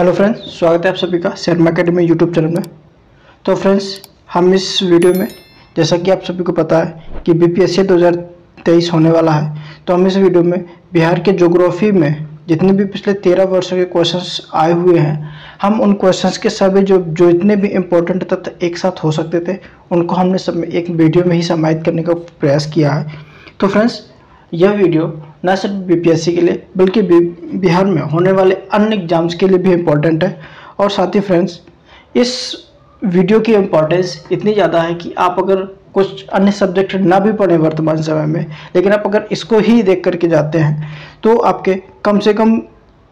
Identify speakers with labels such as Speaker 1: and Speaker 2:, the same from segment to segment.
Speaker 1: Hello friends, स्वागत है आप सभी का शर्मा अकेडमी यूट्यूब चैनल में। तो फ्रेंड्स, हम इस वीडियो में, जैसा कि आप सभी को पता है कि बीपीएससी 2023 होने वाला है, तो हम इस वीडियो में बिहार के ज्योग्राफी में जितने भी पिछले 13 वर्षों के क्वेश्चंस आए हुए हैं, हम उन क्वेश्चंस के सभी जो इतने भी इम्पोर्टेंट तथ्य एक साथ हो सकते थे, उनको हमने सब एक वीडियो में ही समाहित करने का प्रयास किया है। तो फ्रेंड्स, यह वीडियो न सिर्फ बीपीएससी के लिए बल्कि बिहार में होने वाले अन्य एग्जाम्स के लिए भी इम्पोर्टेंट है। और साथ ही फ्रेंड्स, इस वीडियो की इम्पोर्टेंस इतनी ज़्यादा है कि आप अगर कुछ अन्य सब्जेक्ट ना भी पढ़ें वर्तमान समय में, लेकिन आप अगर इसको ही देख करके जाते हैं तो आपके कम से कम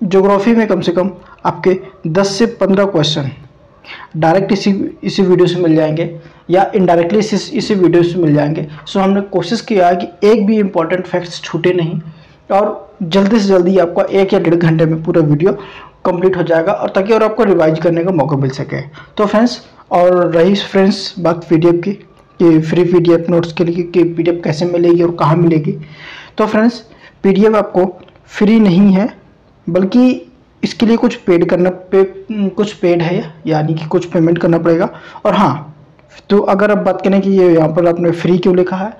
Speaker 1: ज्योग्राफी में कम से कम आपके 10 से 15 क्वेश्चन डायरेक्ट इसी वीडियो से मिल जाएंगे या इनडायरेक्टली इसी वीडियो से मिल जाएंगे। सो हमने कोशिश किया है कि एक भी इम्पोर्टेंट फैक्ट्स छूटे नहीं और जल्दी से जल्दी आपका 1 या 1.5 घंटे में पूरा वीडियो कंप्लीट हो जाएगा, और ताकि और आपको रिवाइज करने का मौका मिल सके। तो फ्रेंड्स, और रही फ्रेंड्स बात पीडीएफ की कि फ्री पीडीएफ नोट्स के लिए कि पीडीएफ कैसे मिलेगी और कहाँ मिलेगी, तो फ्रेंड्स पीडीएफ आपको फ्री नहीं है, बल्कि इसके लिए कुछ कुछ पेड है, यानी कि कुछ पेमेंट करना पड़ेगा। और हाँ, तो अगर आप बात करें कि ये यहाँ पर आपने फ्री क्यों लिखा है,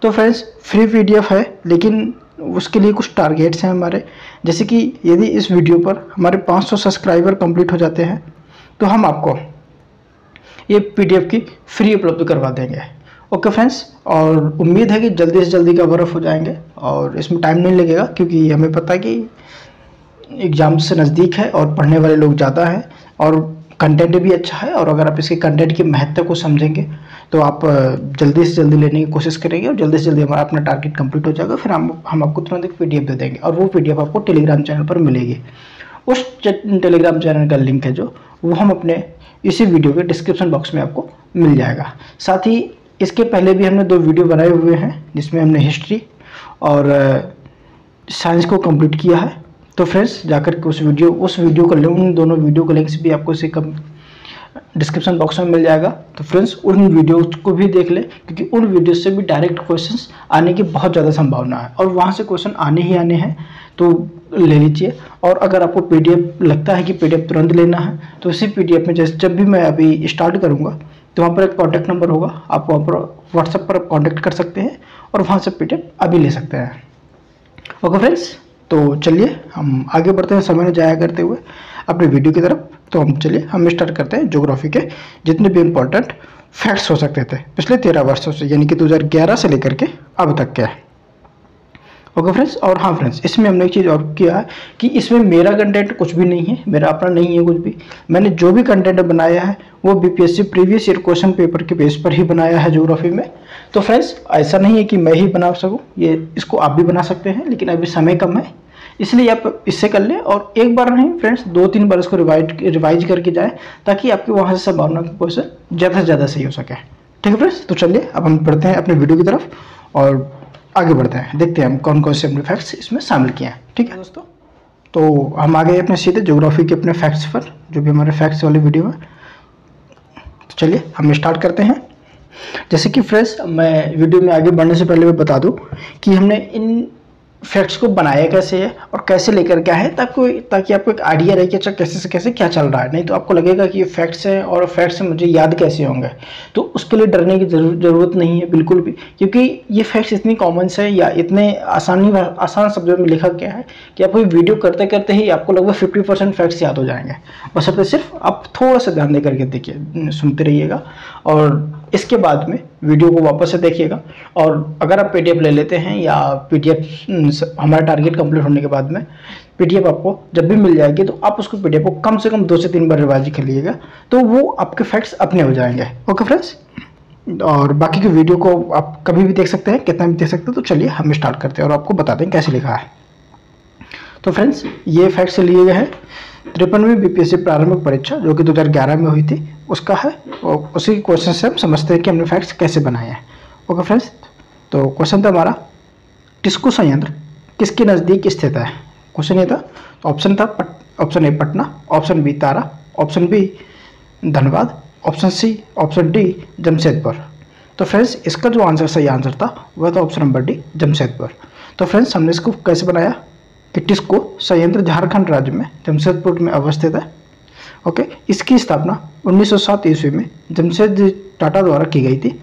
Speaker 1: तो फ्रेंड्स फ्री पीडीएफ है, लेकिन उसके लिए कुछ टारगेट्स हैं हमारे। जैसे कि यदि इस वीडियो पर हमारे 500 सब्सक्राइबर कंप्लीट हो जाते हैं तो हम आपको ये पीडीएफ की फ्री उपलब्ध करवा देंगे। ओके फ्रेंड्स, और उम्मीद है कि जल्दी से जल्दी कवर अप हो जाएंगे और इसमें टाइम नहीं लगेगा, क्योंकि हमें पता है कि एग्ज़ाम से नज़दीक है और पढ़ने वाले लोग ज़्यादा हैं और कंटेंट भी अच्छा है। और अगर आप इसके कंटेंट की महत्ता को समझेंगे तो आप जल्दी से जल्दी लेने की कोशिश करेंगे और जल्दी से जल्दी हमारा अपना टारगेट कंप्लीट हो जाएगा। फिर हम आपको तुरंत एक पीडीएफ दे देंगे और वो पीडीएफ आपको टेलीग्राम चैनल पर मिलेगी। उस टेलीग्राम चैनल का लिंक है जो वो हम अपने इसी वीडियो के डिस्क्रिप्शन बॉक्स में आपको मिल जाएगा। साथ ही इसके पहले भी हमने 2 वीडियो बनाए हुए हैं जिसमें हमने हिस्ट्री और साइंस को कंप्लीट किया है। तो फ्रेंड्स, जाकर के उस वीडियो का लिंक, उन दोनों वीडियो का लिंक्स भी आपको इसी डिस्क्रिप्शन बॉक्स में मिल जाएगा। तो फ्रेंड्स, उन वीडियो को भी देख लें, क्योंकि उन वीडियो से भी डायरेक्ट क्वेश्चंस आने की बहुत ज़्यादा संभावना है और वहाँ से क्वेश्चन आने ही आने हैं, तो ले लीजिए। और अगर आपको पीडीएफ लगता है कि पीडीएफ तुरंत लेना है, तो इसी पीडीएफ में जब भी मैं अभी स्टार्ट करूँगा तो वहाँ पर एक कॉन्टैक्ट नंबर होगा, आप वहाँ पर व्हाट्सएप पर कॉन्टैक्ट कर सकते हैं और वहाँ से पीडीएफ अभी ले सकते हैं। ओके फ्रेंड्स, तो चलिए हम आगे बढ़ते हैं समय न जाया करते हुए अपने वीडियो की तरफ। तो हम स्टार्ट करते हैं ज्योग्राफी के जितने भी इम्पोर्टेंट फैक्ट्स हो सकते थे पिछले 13 वर्षों से, यानी कि 2011 से लेकर के अब तक के। ओके फ्रेंड्स, और हाँ फ्रेंड्स, इसमें हमने एक चीज़ और किया है कि इसमें मेरा कंटेंट कुछ भी नहीं है, मेरा अपना नहीं है कुछ भी। मैंने जो भी कंटेंट बनाया है वो BPSC previous year question paper के बेस पर ही बनाया है ज्योग्राफी में। तो फ्रेंड्स, ऐसा नहीं है कि मैं ही बना सकूँ, इसको आप भी बना सकते हैं, लेकिन अभी समय कम है, इसलिए आप इससे कर लें और एक बार नहीं फ्रेंड्स 2-3 बार इसको रिवाइज करके जाएं, ताकि आपकी वहाँ से संभावना की क्वेश्चन ज़्यादा से ज़्यादा सही हो सके। ठीक है फ्रेंड्स, तो चलिए अब हम बढ़ते हैं अपने वीडियो की तरफ और आगे बढ़ते हैं, देखते हैं हम कौन कौन से अपने फैक्ट्स इसमें शामिल किए हैं। ठीक है दोस्तों, तो हम आ गए अपने सीधे ज्योग्राफी के अपने फैक्ट्स पर, जो भी हमारे फैक्ट्स वाली वीडियो है। तो चलिए हम स्टार्ट करते हैं। जैसे कि फ्रेंड्स, मैं वीडियो में आगे बढ़ने से पहले मैं बता दूं कि हमने इन फैक्ट्स को बनाया कैसे है और कैसे लेकर क्या है, ताकि आपको एक आइडिया रहे कि अच्छा कैसे से कैसे क्या चल रहा है। नहीं तो आपको लगेगा कि ये फैक्ट्स हैं और फैक्ट्स मुझे याद कैसे होंगे, तो उसके लिए डरने की ज़रूरत नहीं है बिल्कुल भी, क्योंकि ये फैक्ट्स इतनी कॉमन है या इतने आसान शब्दों में लिखा गया है कि आपको वीडियो करते करते ही आपको लगभग 50% फैक्ट्स याद हो जाएंगे। बस अब सिर्फ आप थोड़ा सा ध्यान दे करके देखिए, सुनते रहिएगा और इसके बाद में वीडियो को वापस से देखिएगा। और अगर आप पीडीएफ ले लेते हैं या पीडीएफ हमारा टारगेट कंप्लीट होने के बाद में पीडीएफ आपको जब भी मिल जाएगी, तो आप उसको पीडीएफ को कम से कम 2 से 3 बार रिवाइज कर लीजिएगा, तो वो आपके फैक्ट्स अपने हो जाएंगे। ओके फ्रेंड्स, और बाकी की वीडियो को आप कभी भी देख सकते हैं, कितना भी देख सकते हैं। तो चलिए हम स्टार्ट करते हैं और आपको बताते हैं कैसे लिखा है। तो फ्रेंड्स, ये फैक्ट्स लिए गए हैं 53वीं बीपीएससी प्रारंभिक परीक्षा जो कि 2011 में हुई थी, उसका है, और उसी क्वेश्चन से हम समझते हैं कि हमने फैक्ट्स कैसे बनाए हैं। ओके फ्रेंड्स, तो क्वेश्चन था हमारा, टिस्को संयंत्र किसके नज़दीक स्थित है। क्वेश्चन ये था, ऑप्शन था option A Patna, option B तारा, option B Dhanbad, option C option D Jamshedpur. तो फ्रेंड्स, इसका जो आंसर सही आंसर था वह था ऑप्शन नंबर डी जमशेदपुर। तो फ्रेंड्स, हमने इसको कैसे बनाया कि टिस्को संयंत्र झारखंड राज्य में जमशेदपुर में अवस्थित है। ओके, इसकी स्थापना 1907 ईस्वी में जमशेदजी टाटा द्वारा की गई थी।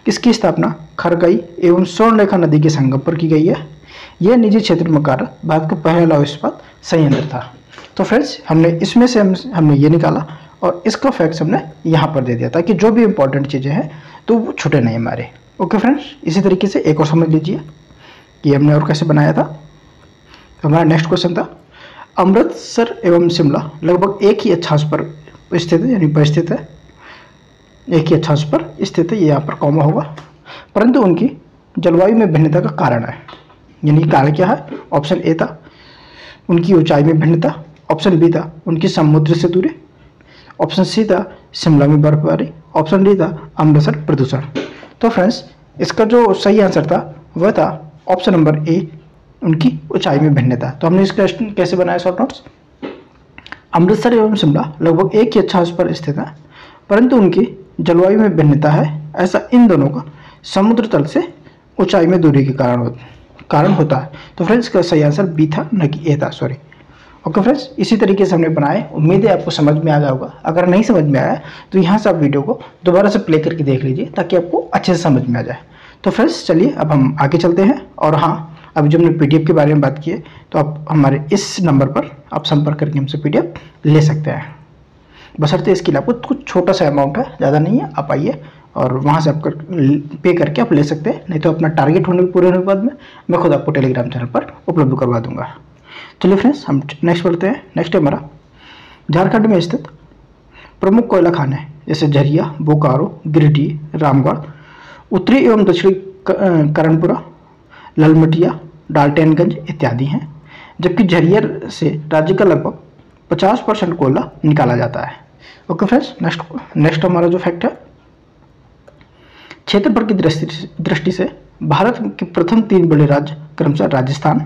Speaker 1: इसकी स्थापना खरगई एवं स्वर्णरेखा नदी के संगम पर की गई है। यह निजी क्षेत्र में कार्यरत भारत का पहला लौह इस्पात संयंत्र था। तो फ्रेंड्स, हमने इसमें से हमने ये निकाला और इसका फैक्ट्स हमने यहाँ पर दे दिया ताकि जो भी इंपॉर्टेंट चीज़ें हैं तो वो छूटे नहीं हमारे। ओके फ्रेंड्स, इसी तरीके से एक और समझ लीजिए कि हमने और कैसे बनाया था। तो हमारा नेक्स्ट क्वेश्चन था, अमृतसर एवं शिमला लगभग एक ही अक्षांश पर स्थित है, यानी पर स्थित है, एक ही अक्षांश पर स्थित है, ये यहाँ पर कॉमा होगा, परंतु उनकी जलवायु में भिन्नता का कारण है। यानी कारण क्या है? ऑप्शन ए था उनकी ऊंचाई में भिन्नता, ऑप्शन बी था उनकी समुद्र से दूरी, ऑप्शन सी था शिमला में बर्फबारी, ऑप्शन डी था अमृतसर प्रदूषण। तो फ्रेंड्स, इसका जो सही आंसर था वह था ऑप्शन नंबर ए, उनकी ऊंचाई में भिन्नता। तो हमने इस क्वेश्चन कैसे बनाया शॉर्ट नोट्स, अमृतसर एवं शिमला लगभग एक ही अक्षांश पर स्थित है, परंतु उनकी जलवायु में भिन्नता है। ऐसा इन दोनों का समुद्र तल से ऊंचाई में दूरी के कारण होता है। तो फ्रेंड्स, इसका सही आंसर बी था, न कि ए था, सॉरी। ओके फ्रेंड्स, इसी तरीके से हमने बनाए। उम्मीद है आपको समझ में आ गया होगा। अगर नहीं समझ में आया तो यहाँ से आप वीडियो को दोबारा से प्ले करके देख लीजिए ताकि आपको अच्छे से समझ में आ जाए। तो फ्रेंड्स, चलिए अब हम आगे चलते हैं। और हाँ, अभी जब हमने पीडीएफ के बारे में बात की है तो आप हमारे इस नंबर पर आप संपर्क करके हमसे पीडीएफ ले सकते हैं। बशर्ते इसके लिए आपको कुछ छोटा सा अमाउंट है, ज़्यादा नहीं है। आप आइए और वहाँ से आप पे करके आप ले सकते हैं, नहीं तो अपना टारगेट पूरे होने के बाद में मैं खुद आपको टेलीग्राम चैनल पर उपलब्ध करवा दूंगा। चलिए फ्रेंड्स, हम नेक्स्ट बढ़ते हैं। नेक्स्ट है हमारा झारखंड में स्थित प्रमुख कोयला खाने जैसे झरिया, बोकारो, गिरिडीह, रामगढ़, उत्तरी एवं दक्षिणी करणपुरा, ललमटिया, डाल्टनगंज इत्यादि हैं। जबकि झरिया से राज्य का लगभग 50% कोयला निकाला जाता है। ओके फ्रेंड्स, नेक्स्ट हमारा जो फैक्ट है, क्षेत्रफल की दृष्टि से भारत के प्रथम 3 बड़े राज्य क्रमशः राजस्थान,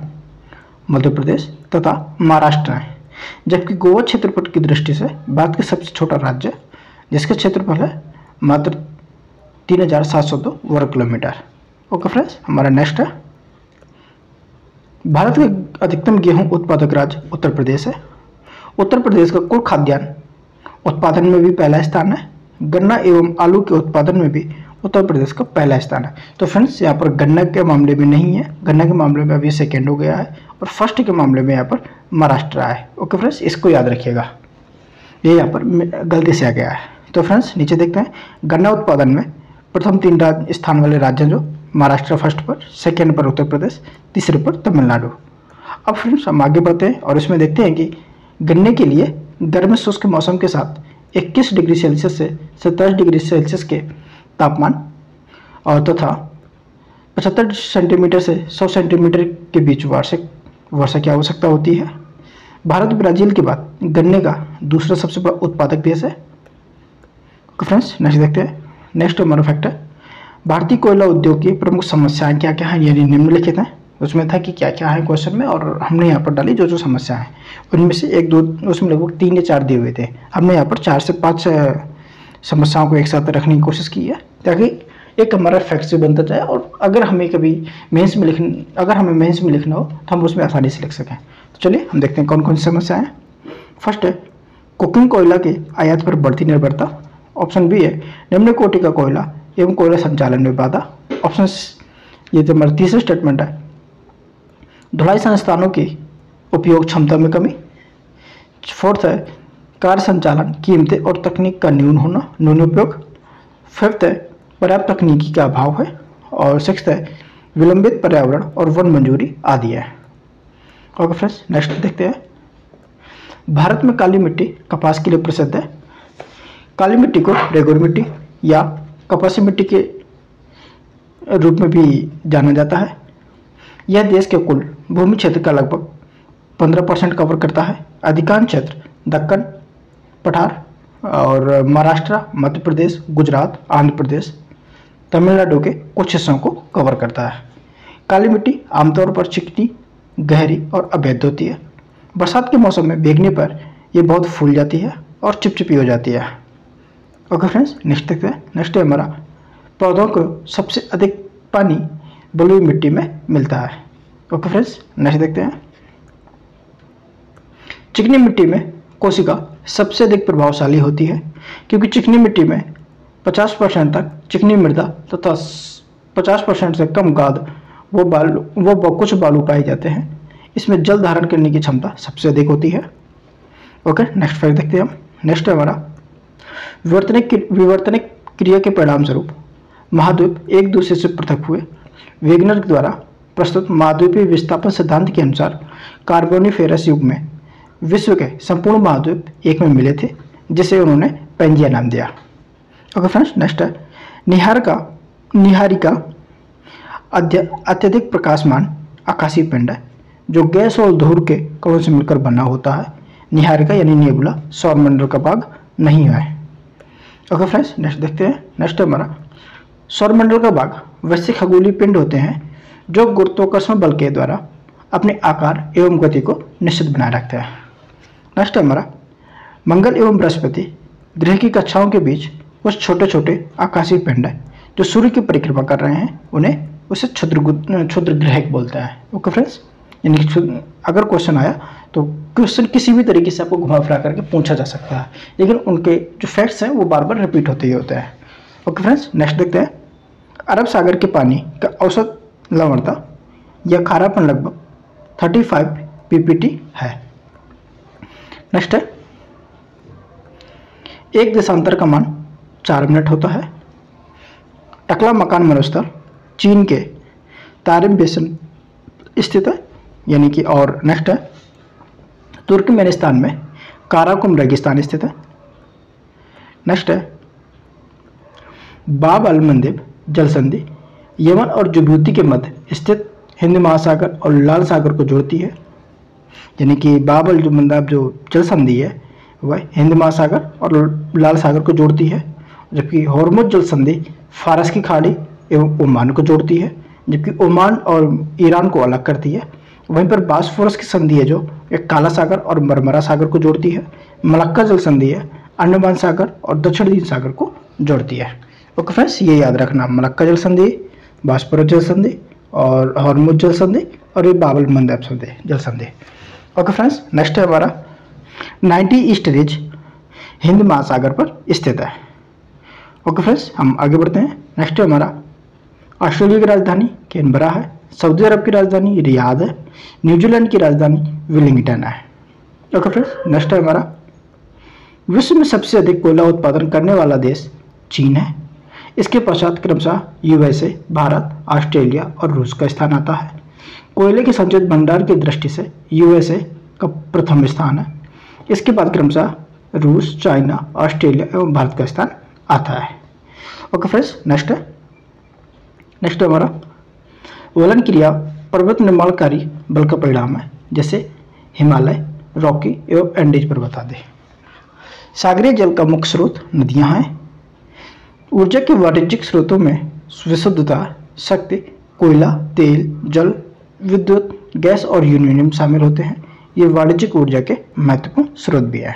Speaker 1: मध्य प्रदेश तथा महाराष्ट्र हैं। जबकि गोवा क्षेत्रफल की दृष्टि से भारत का सबसे छोटा राज्य, जिसका क्षेत्रफल है मात्र 3702 वर्ग किलोमीटर। ओके फ्रेंड्स, हमारा नेक्स्ट है, भारत का अधिकतम गेहूं उत्पादक राज्य उत्तर प्रदेश है। उत्तर प्रदेश का कुल खाद्यान्न उत्पादन में भी पहला स्थान है। गन्ना एवं आलू के उत्पादन में भी उत्तर प्रदेश का पहला स्थान है। तो फ्रेंड्स, यहाँ पर गन्ना के मामले में नहीं है, गन्ना के मामले में अभी सेकेंड हो गया है, और फर्स्ट के मामले में यहाँ पर महाराष्ट्र है। ओके फ्रेंड्स, इसको याद रखिएगा, ये यहाँ पर गलती से आ गया है। तो फ्रेंड्स, नीचे देखते हैं, गन्ना उत्पादन में प्रथम 3 स्थान वाले राज्य जो महाराष्ट्र फर्स्ट पर, सेकेंड पर उत्तर प्रदेश, तीसरे पर तमिलनाडु। अब फ्रेंड्स, हम आगे बढ़ते हैं और इसमें देखते हैं कि गन्ने के लिए गर्म शुष्क मौसम के साथ 21 डिग्री सेल्सियस से 27 डिग्री सेल्सियस के तापमान और तथा 75 सेंटीमीटर से 100 सेंटीमीटर के बीच वार्षिक वर्षा की आवश्यकता होती है। भारत ब्राजील के बाद गन्ने का दूसरा सबसे बड़ा उत्पादक देश है। फ्रेंड्स, नेक्स्ट देखते हैं। नेक्स्ट हमारा फैक्ट है, भारतीय कोयला उद्योग की प्रमुख समस्याएं क्या क्या हैं, यानी निम्नलिखित हैं। उसमें था कि क्या क्या है क्वेश्चन में, और हमने यहाँ पर डाली जो जो समस्या है उनमें से 1 2 उसमें लगभग 3 या 4 दिए हुए थे। हमने यहाँ पर 4 से 5 समस्याओं को एक साथ रखने की कोशिश की है ताकि एक हमारा फैक्ट भी बनता जाए, और अगर हमें कभी मेंस में लिखना हो तो हम उसमें आसानी से लिख सकें। तो चलिए हम देखते हैं कौन कौन सी समस्या है। फर्स्ट है, कुकिंग कोयला के आयात पर बढ़ती निर्भरता। ऑप्शन बी है, निम्न कोटि का कोयला एवं कोयला संचालन में बाधा। ऑप्शन ये तो हमारा तीसरा स्टेटमेंट है, ढुलाई संस्थानों की उपयोग क्षमता में कमी। फोर्थ है, कार्य संचालन, कीमतें और तकनीक का न्यून उपयोग। फिफ्थ है, पर्याप्त तकनीकी का अभाव है। और सिक्स्थ है, विलंबित पर्यावरण और वन मंजूरी आदि है। ओके फ्रेंड्स, नेक्स्ट देखते हैं। भारत में काली मिट्टी कपास के लिए प्रसिद्ध है। काली मिट्टी को रेगुर मिट्टी या कपासी मिट्टी के रूप में भी जाना जाता है। यह देश के कुल भूमि क्षेत्र का लगभग 15% कवर करता है। अधिकांश क्षेत्र दक्कन पठार और महाराष्ट्र, मध्य प्रदेश, गुजरात, आंध्र प्रदेश, तमिलनाडु के कुछ हिस्सों को कवर करता है। काली मिट्टी आमतौर पर चिकनी, गहरी और अभेद्य होती है। बरसात के मौसम में भीगने पर यह बहुत फूल जाती है और चिपचिपी हो जाती है। ओके फ्रेंड्स, नेक्स्ट देखते हैं। नेक्स्ट है हमारा, पौधों को सबसे अधिक पानी बलुई मिट्टी में मिलता है। ओके फ्रेंड्स, नेक्स्ट देखते हैं। चिकनी मिट्टी में कोशिका सबसे अधिक प्रभावशाली होती है, क्योंकि चिकनी मिट्टी में 50% तक चिकनी मृदा तथा 50% से कम गाद वो कुछ बालू पाए जाते हैं। इसमें जल धारण करने की क्षमता सबसे अधिक होती है। ओके, नेक्स्ट फैक्ट देखते हैं हम। नेक्स्ट है हमारा विवर्तनिक क्रिया के परिणाम स्वरूप महाद्वीप एक दूसरे से पृथक हुए। वेगनर द्वारा प्रस्तुत महाद्वीपीय विस्थापन सिद्धांत के अनुसार कार्बोनिफेरस युग में विश्व के संपूर्ण महाद्वीप एक में मिले थे, जिसे उन्होंने पेंजिया नाम दिया। ओके फ्रेंड्स, नेक्स्ट है निहारिका अत्यधिक प्रकाशमान आकाशीय पिंड है जो गैस और धूल के कणों से मिलकर बना होता है। निहारिका यानी नेबुला सौरमंडल का भाग नहीं है। ओके फ्रेंड्स, नेक्स्ट देखते हैं। नेक्स्ट है हमारा सौरमंडल का भाग वैसे खगोलीय पिंड होते हैं जो गुरुत्वाकर्षण बल के द्वारा अपने आकार एवं गति को निश्चित बनाए रखते हैं। नेक्स्ट है हमारा मंगल एवं बृहस्पति ग्रह की कक्षाओं के बीच कुछ छोटे छोटे आकाशीय पिंड है जो सूर्य की परिक्रमा कर रहे हैं, उन्हें उसे क्षुद्र ग्रह बोलते हैं। ओके फ्रेंड्स, यानी अगर क्वेश्चन आया तो क्वेश्चन किसी भी तरीके से आपको घुमा फिरा करके पूछा जा सकता है, लेकिन उनके जो फैक्ट्स हैं वो बार बार रिपीट होते ही होते हैं। ओके फ्रेंड्स, नेक्स्ट देखते हैं। अरब सागर के पानी का औसत लवणता या खारापन लगभग 35 ppt है। नेक्स्ट है एक देशांतर का मान 4 मिनट होता है। टकला मकान मरुस्थल चीन के तारिम बेसिन स्थित है, यानी कि। और नेक्स्ट है तुर्कमेनिस्तान में काराकुम रेगिस्तान स्थित है। नेक्स्ट है बाब अल मंदेब जल संधि यमन और जिबूती के मध्य स्थित हिंद महासागर और लाल सागर को जोड़ती है, यानी कि बाब अल मंदेब जो जल संधि है वह हिंद महासागर और लाल सागर को जोड़ती है, जबकि हॉर्मुज जल संधि फारस की खाड़ी एवं ओमान को जोड़ती है, जबकि ओमान और ईरान को अलग करती है। वहीं पर बास्फोरस की संधि है जो एक काला सागर और मरमरा सागर को जोड़ती है। मलक्का जल संधि है अंडमान सागर और दक्षिण हिंद सागर को जोड़ती है। ओके फ्रेंड्स, ये याद रखना, मलक्का जल संधि, बास्फोरस जल संधि और हॉर्मुज जल संधि और ये बाब अल मंदेब जल संधि। ओके फ्रेंड्स, नेक्स्ट है हमारा 90 ईस्ट रिज हिंद महासागर पर स्थित है। ओके फ्रेंड्स, हम आगे बढ़ते हैं। नेक्स्ट है हमारा ऑस्ट्रेलिया की राजधानी कैनबरा है। सऊदी अरब की राजधानी रियाद है। न्यूजीलैंड की राजधानी वेलिंगटन है। ओके फ्रेंड्स, नेक्स्ट है हमारा विश्व में सबसे अधिक कोयला उत्पादन करने वाला देश चीन है। इसके पश्चात क्रमशः यूएसए, भारत, ऑस्ट्रेलिया और रूस का स्थान आता है। कोयले के संचित भंडार की दृष्टि से यूएसए का प्रथम स्थान है। इसके बाद क्रमशः रूस, चाइना, ऑस्ट्रेलिया एवं भारत का स्थान आता है। ओके फ्रेंड्स, नेक्स्ट हमारा वलन क्रिया पर्वत निर्माणकारी बल का परिणाम है, जैसे हिमालय, रॉकी एवं एंडीज पर्वत आदि। सागरीय जल का मुख्य स्रोत नदियां हैं। ऊर्जा के वाणिज्यिक स्रोतों में विशुद्धता, शक्ति, कोयला, तेल, जल, विद्युत, गैस और यूरेनियम शामिल होते हैं। ये वाणिज्यिक ऊर्जा के महत्वपूर्ण स्रोत भी है।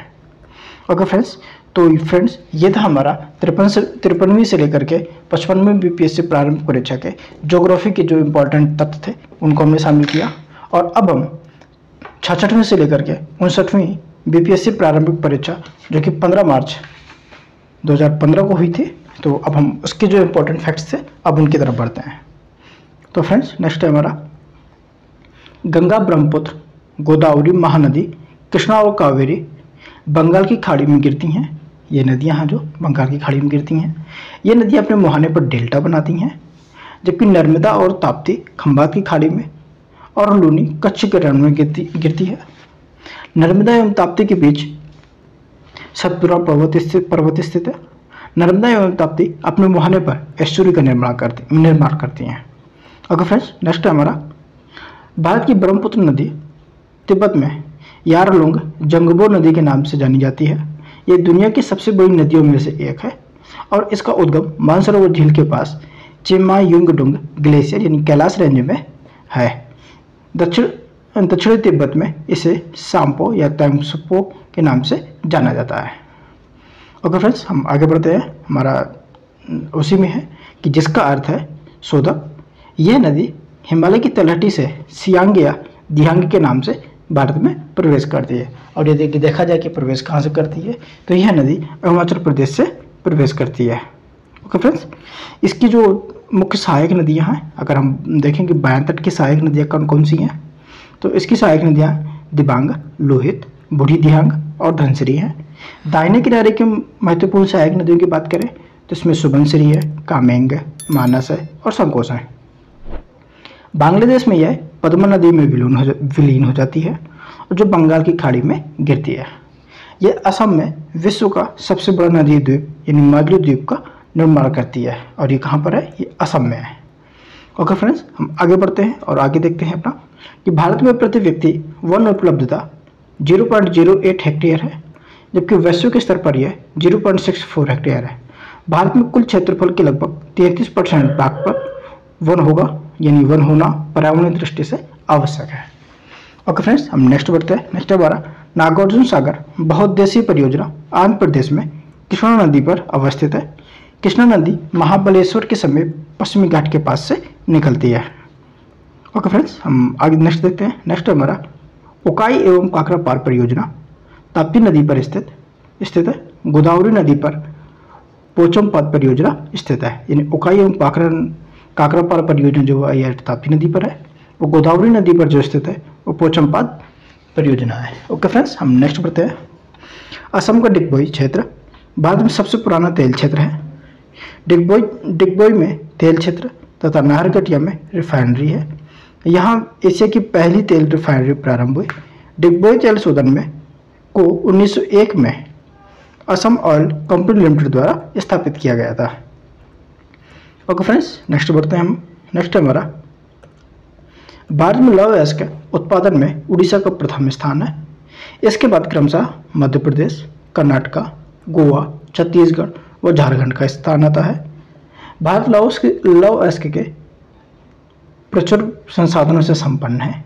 Speaker 1: ओके फ्रेंड्स, तो फ्रेंड्स ये था हमारा 53वीं से लेकर के 55वीं बीपीएससी प्रारंभिक परीक्षा के ज्योग्राफी के जो इम्पोर्टेंट तथ्य थे उनको हमने शामिल किया। और अब हम 66वीं से लेकर के 59वीं बीपीएससी प्रारंभिक परीक्षा जो कि 15 मार्च 2015 को हुई थी, तो अब हम उसके जो इम्पोर्टेंट फैक्ट्स थे अब उनकी तरफ बढ़ते हैं। तो फ्रेंड्स नेक्स्ट है हमारा गंगा, ब्रह्मपुत्र, गोदावरी, महानदी, कृष्णा और कावेरी बंगाल की खाड़ी में गिरती हैं। ये नदियां हैं जो बंगाल की खाड़ी में गिरती हैं। ये नदियां अपने मुहाने पर डेल्टा बनाती हैं, जबकि नर्मदा और ताप्ती खंबात की खाड़ी में और लूनी कच्छ के रण में गिरती है। नर्मदा एवं ताप्ती के बीच सतपुरा पर्वत स्थित है। नर्मदा एवं ताप्ती अपने मुहाने पर एस्चुरी का निर्माण करती हैं। ओके फ्रेंड्स, नेक्स्ट है हमारा भारत की ब्रह्मपुत्र नदी तिब्बत में यारलुंग जंगबो नदी के नाम से जानी जाती है। ये दुनिया की सबसे बड़ी नदियों में से एक है और इसका उद्गम मानसरोवर झील के पास चिमायुंगडुंग ग्लेशियर यानी कैलाश रेंज में है। दक्षिणी तिब्बत में इसे सांपो या तंगसुपो के नाम से जाना जाता है। ओके फ्रेंड्स, हम आगे बढ़ते हैं। हमारा उसी में है कि जिसका अर्थ है सोदक। यह नदी हिमालय की तलहटी से सियांग या दियांग के नाम से भारत में प्रवेश करती है। और यदि देखा जाए कि प्रवेश कहाँ से करती है, तो यह नदी अरुणाचल प्रदेश से प्रवेश करती है। ओके फ्रेंड्स, इसकी जो मुख्य सहायक नदियाँ हैं, अगर हम देखें कि बायां तट की सहायक नदियाँ कौन कौन सी हैं, तो इसकी सहायक नदियाँ दिबांग, लोहित, बूढ़ी दिहांग और धनसिरी हैं। दाहिने किनारे की महत्वपूर्ण सहायक नदियों की बात करें तो इसमें सुबनसिरी है, कामेंग है, मानस है और संकोश है। बांग्लादेश में यह पद्मा नदी में विलीन हो जाती है और जो बंगाल की खाड़ी में गिरती है। यह असम में विश्व का सबसे बड़ा नदी द्वीप यानी मालदीव द्वीप का निर्माण करती है और ये कहाँ पर है, ये असम में है। ओके फ्रेंड्स, हम आगे बढ़ते हैं और आगे देखते हैं अपना कि भारत में प्रति व्यक्ति वन उपलब्धता 0.08 हेक्टेयर है, जबकि वैश्विक स्तर पर यह 0.64 हेक्टेयर है। भारत में कुल क्षेत्रफल के लगभग 33% भाग पर वन होगा, यानी वन होना पर्यावरणीय दृष्टि से आवश्यक है। ओके फ्रेंड्स, हम नेक्स्ट बढ़ते हैं। नेक्स्ट हमारा नागार्जुन सागर बहुउद्देशीय परियोजना आंध्र प्रदेश में कृष्णा नदी पर अवस्थित है। कृष्णा नदी महाबलेश्वर के समीप पश्चिमी घाट के पास से निकलती है। ओके फ्रेंड्स, हम आगे नेक्स्ट देखते हैं। नेक्स्ट हमारा उकाई एवं काकरापार परियोजना ताप्ती नदी पर स्थित है। गोदावरी नदी पर पोचमपाद परियोजना स्थित है, यानी उकाई एवं काकरापार परियोजना जो है यह ताप्ती नदी पर है, वो गोदावरी नदी पर जो स्थित है वो पोचमपाद परियोजना है। ओके फ्रेंड्स, हम नेक्स्ट बढ़ते हैं। असम का डिगबोई क्षेत्र भारत में सबसे पुराना तेल क्षेत्र है। डिगबोई में तेल क्षेत्र तथा नाहरकटिया में रिफाइनरी है। यहाँ एशिया की पहली तेल रिफाइनरी प्रारंभ हुई। डिगबोई तेल शोधन में को 1901 में असम ऑयल कंपनी लिमिटेड द्वारा स्थापित किया गया था। ओके फ्रेंड्स, नेक्स्ट बढ़ते हैं हम। नेक्स्ट हमारा भारत में लौह अयस्क के उत्पादन में उड़ीसा का प्रथम स्थान है। इसके बाद क्रमशः मध्य प्रदेश, कर्नाटक, गोवा, छत्तीसगढ़ व झारखंड का स्थान आता है। भारत लौह अयस्क के प्रचुर संसाधनों से संपन्न है।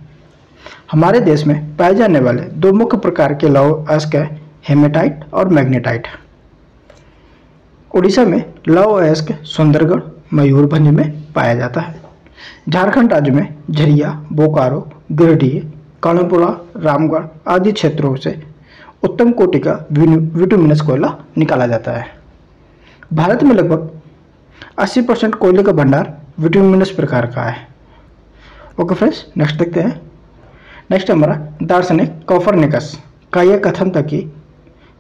Speaker 1: हमारे देश में पाए जाने वाले दो मुख्य प्रकार के लौह अयस्क हैं, हेमेटाइट और मैग्नेटाइट। उड़ीसा में लौह अयस्क सुंदरगढ़, मयूरभंज में पाया जाता है। झारखंड राज्य में झरिया, बोकारो, गिरिडीह, कर्णपुरा, रामगढ़ आदि क्षेत्रों से उत्तम कोटि का विटुमिनस कोयला निकाला जाता है। भारत में लगभग 80% कोयले का भंडार विटुमिनस प्रकार का है। ओके फ्रेंड्स, नेक्स्ट देखते हैं। नेक्स्ट हमारा दार्शनिक कोपरनिकस का यह कथन था कि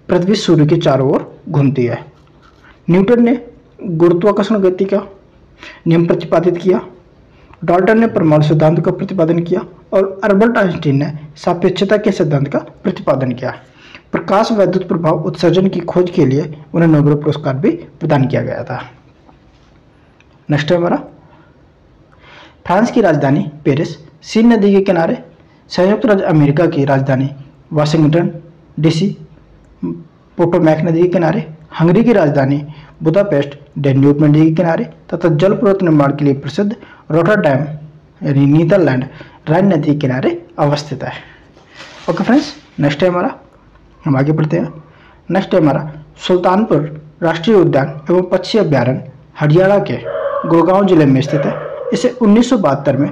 Speaker 1: पृथ्वी सूर्य के चारों ओर घूमती है। न्यूटन ने गुरुत्वाकर्षण गति का नियम प्रतिपादित किया। डाल्टन ने परमाणु सिद्धांत का प्रतिपादन किया और अल्बर्ट आइंस्टीन ने सापेक्षता के सिद्धांत का प्रतिपादन किया। प्रकाश वैद्युत प्रभाव उत्सर्जन की खोज के लिए उन्हें नोबेल पुरस्कार भी प्रदान किया गया था। नेक्स्ट है हमारा फ्रांस की राजधानी पेरिस सीन नदी के किनारे, संयुक्त राज्य अमेरिका की राजधानी वाशिंगटन डीसी पोटोमैक नदी के किनारे, हंगरी की राजधानी बुदापेस्ट डेन्यूब नदी के किनारे तथा जलप्रोत निर्माण के लिए प्रसिद्ध रोटरडैम यानी नीदरलैंड राइन नदी के किनारे अवस्थित है। ओके फ्रेंड्स, नेक्स्ट है हमारा, हम आगे बढ़ते हैं। नेक्स्ट है हमारा सुल्तानपुर राष्ट्रीय उद्यान एवं पक्षी अभ्यारण्य हरियाणा के गुड़गांव जिले में स्थित है। इसे 1972 में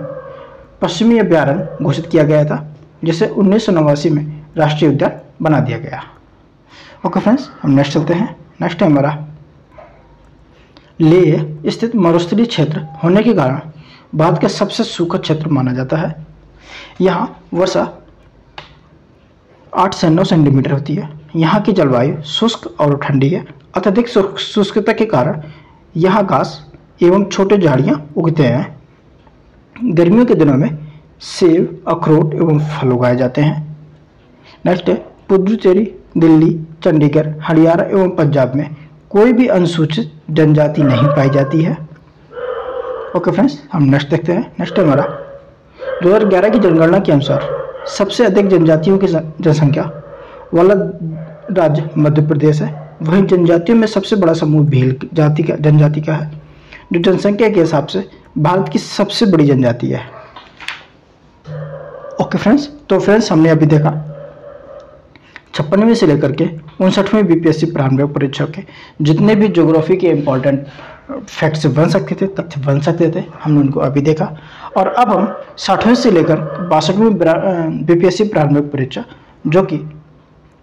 Speaker 1: पश्चिमी अभ्यारण्य घोषित किया गया था, जिसे 1989 में राष्ट्रीय उद्यान बना दिया गया। ओके फ्रेंड्स, हम नेक्स्ट चलते हैं। नेक्स्ट है हमारा लेह स्थित मरुस्थलीय क्षेत्र होने के कारण भारत का सबसे सूखा क्षेत्र माना जाता है। यहाँ वर्षा 8 से 9 सेंटीमीटर होती है। यहाँ की जलवायु शुष्क और ठंडी है। अत्यधिक शुष्कता के कारण यहाँ घास एवं छोटे झाड़ियाँ उगते हैं। गर्मियों के दिनों में सेब, अखरोट एवं फल उगाए जाते हैं। नेक्स्ट है पुडुचेरी, दिल्ली, चंडीगढ़, हरियाणा एवं पंजाब में कोई भी अनुसूचित जनजाति नहीं पाई जाती है। ओके फ्रेंड्स, हम नेक्स्ट देखते हैं। नेक्स्ट हमारा 2011 की जनगणना के अनुसार सबसे अधिक जनजातियों की जनसंख्या वाला राज्य मध्य प्रदेश है। वहीं जनजातियों में सबसे बड़ा समूह भील जनजाति का है, जो जनसंख्या के हिसाब से भारत की सबसे बड़ी जनजाति है। ओके फ्रेंड्स, तो फ्रेंड्स हमने अभी देखा 56वीं से लेकर के 59वीं बीपीएससी प्रारंभिक परीक्षा के जितने भी ज्योग्राफी के इम्पोर्टेंट फैक्ट्स बन सकते थे, तथ्य बन सकते थे, हमने उनको अभी देखा। और अब हम 60वें से लेकर 62वें बीपीएससी प्रारंभिक परीक्षा जो कि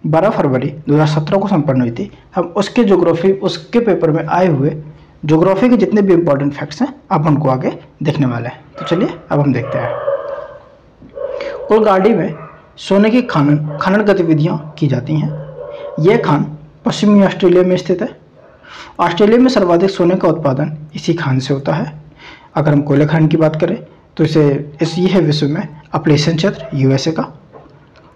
Speaker 1: 12 फरवरी 2017 को संपन्न हुई थी, हम उसके पेपर में आए हुए ज्योग्राफी के जितने भी इम्पोर्टेंट फैक्ट्स हैं अब उनको आगे देखने वाले हैं। तो चलिए अब हम देखते हैं। कोलगाड़ी में सोने की खनन गतिविधियां की जाती हैं। यह खान पश्चिमी ऑस्ट्रेलिया में स्थित है। ऑस्ट्रेलिया में सर्वाधिक सोने का उत्पादन इसी खान से होता है। अगर हम कोयला खनन की बात करें तो ये है विश्व में अपलेशन क्षेत्र यूएसए का,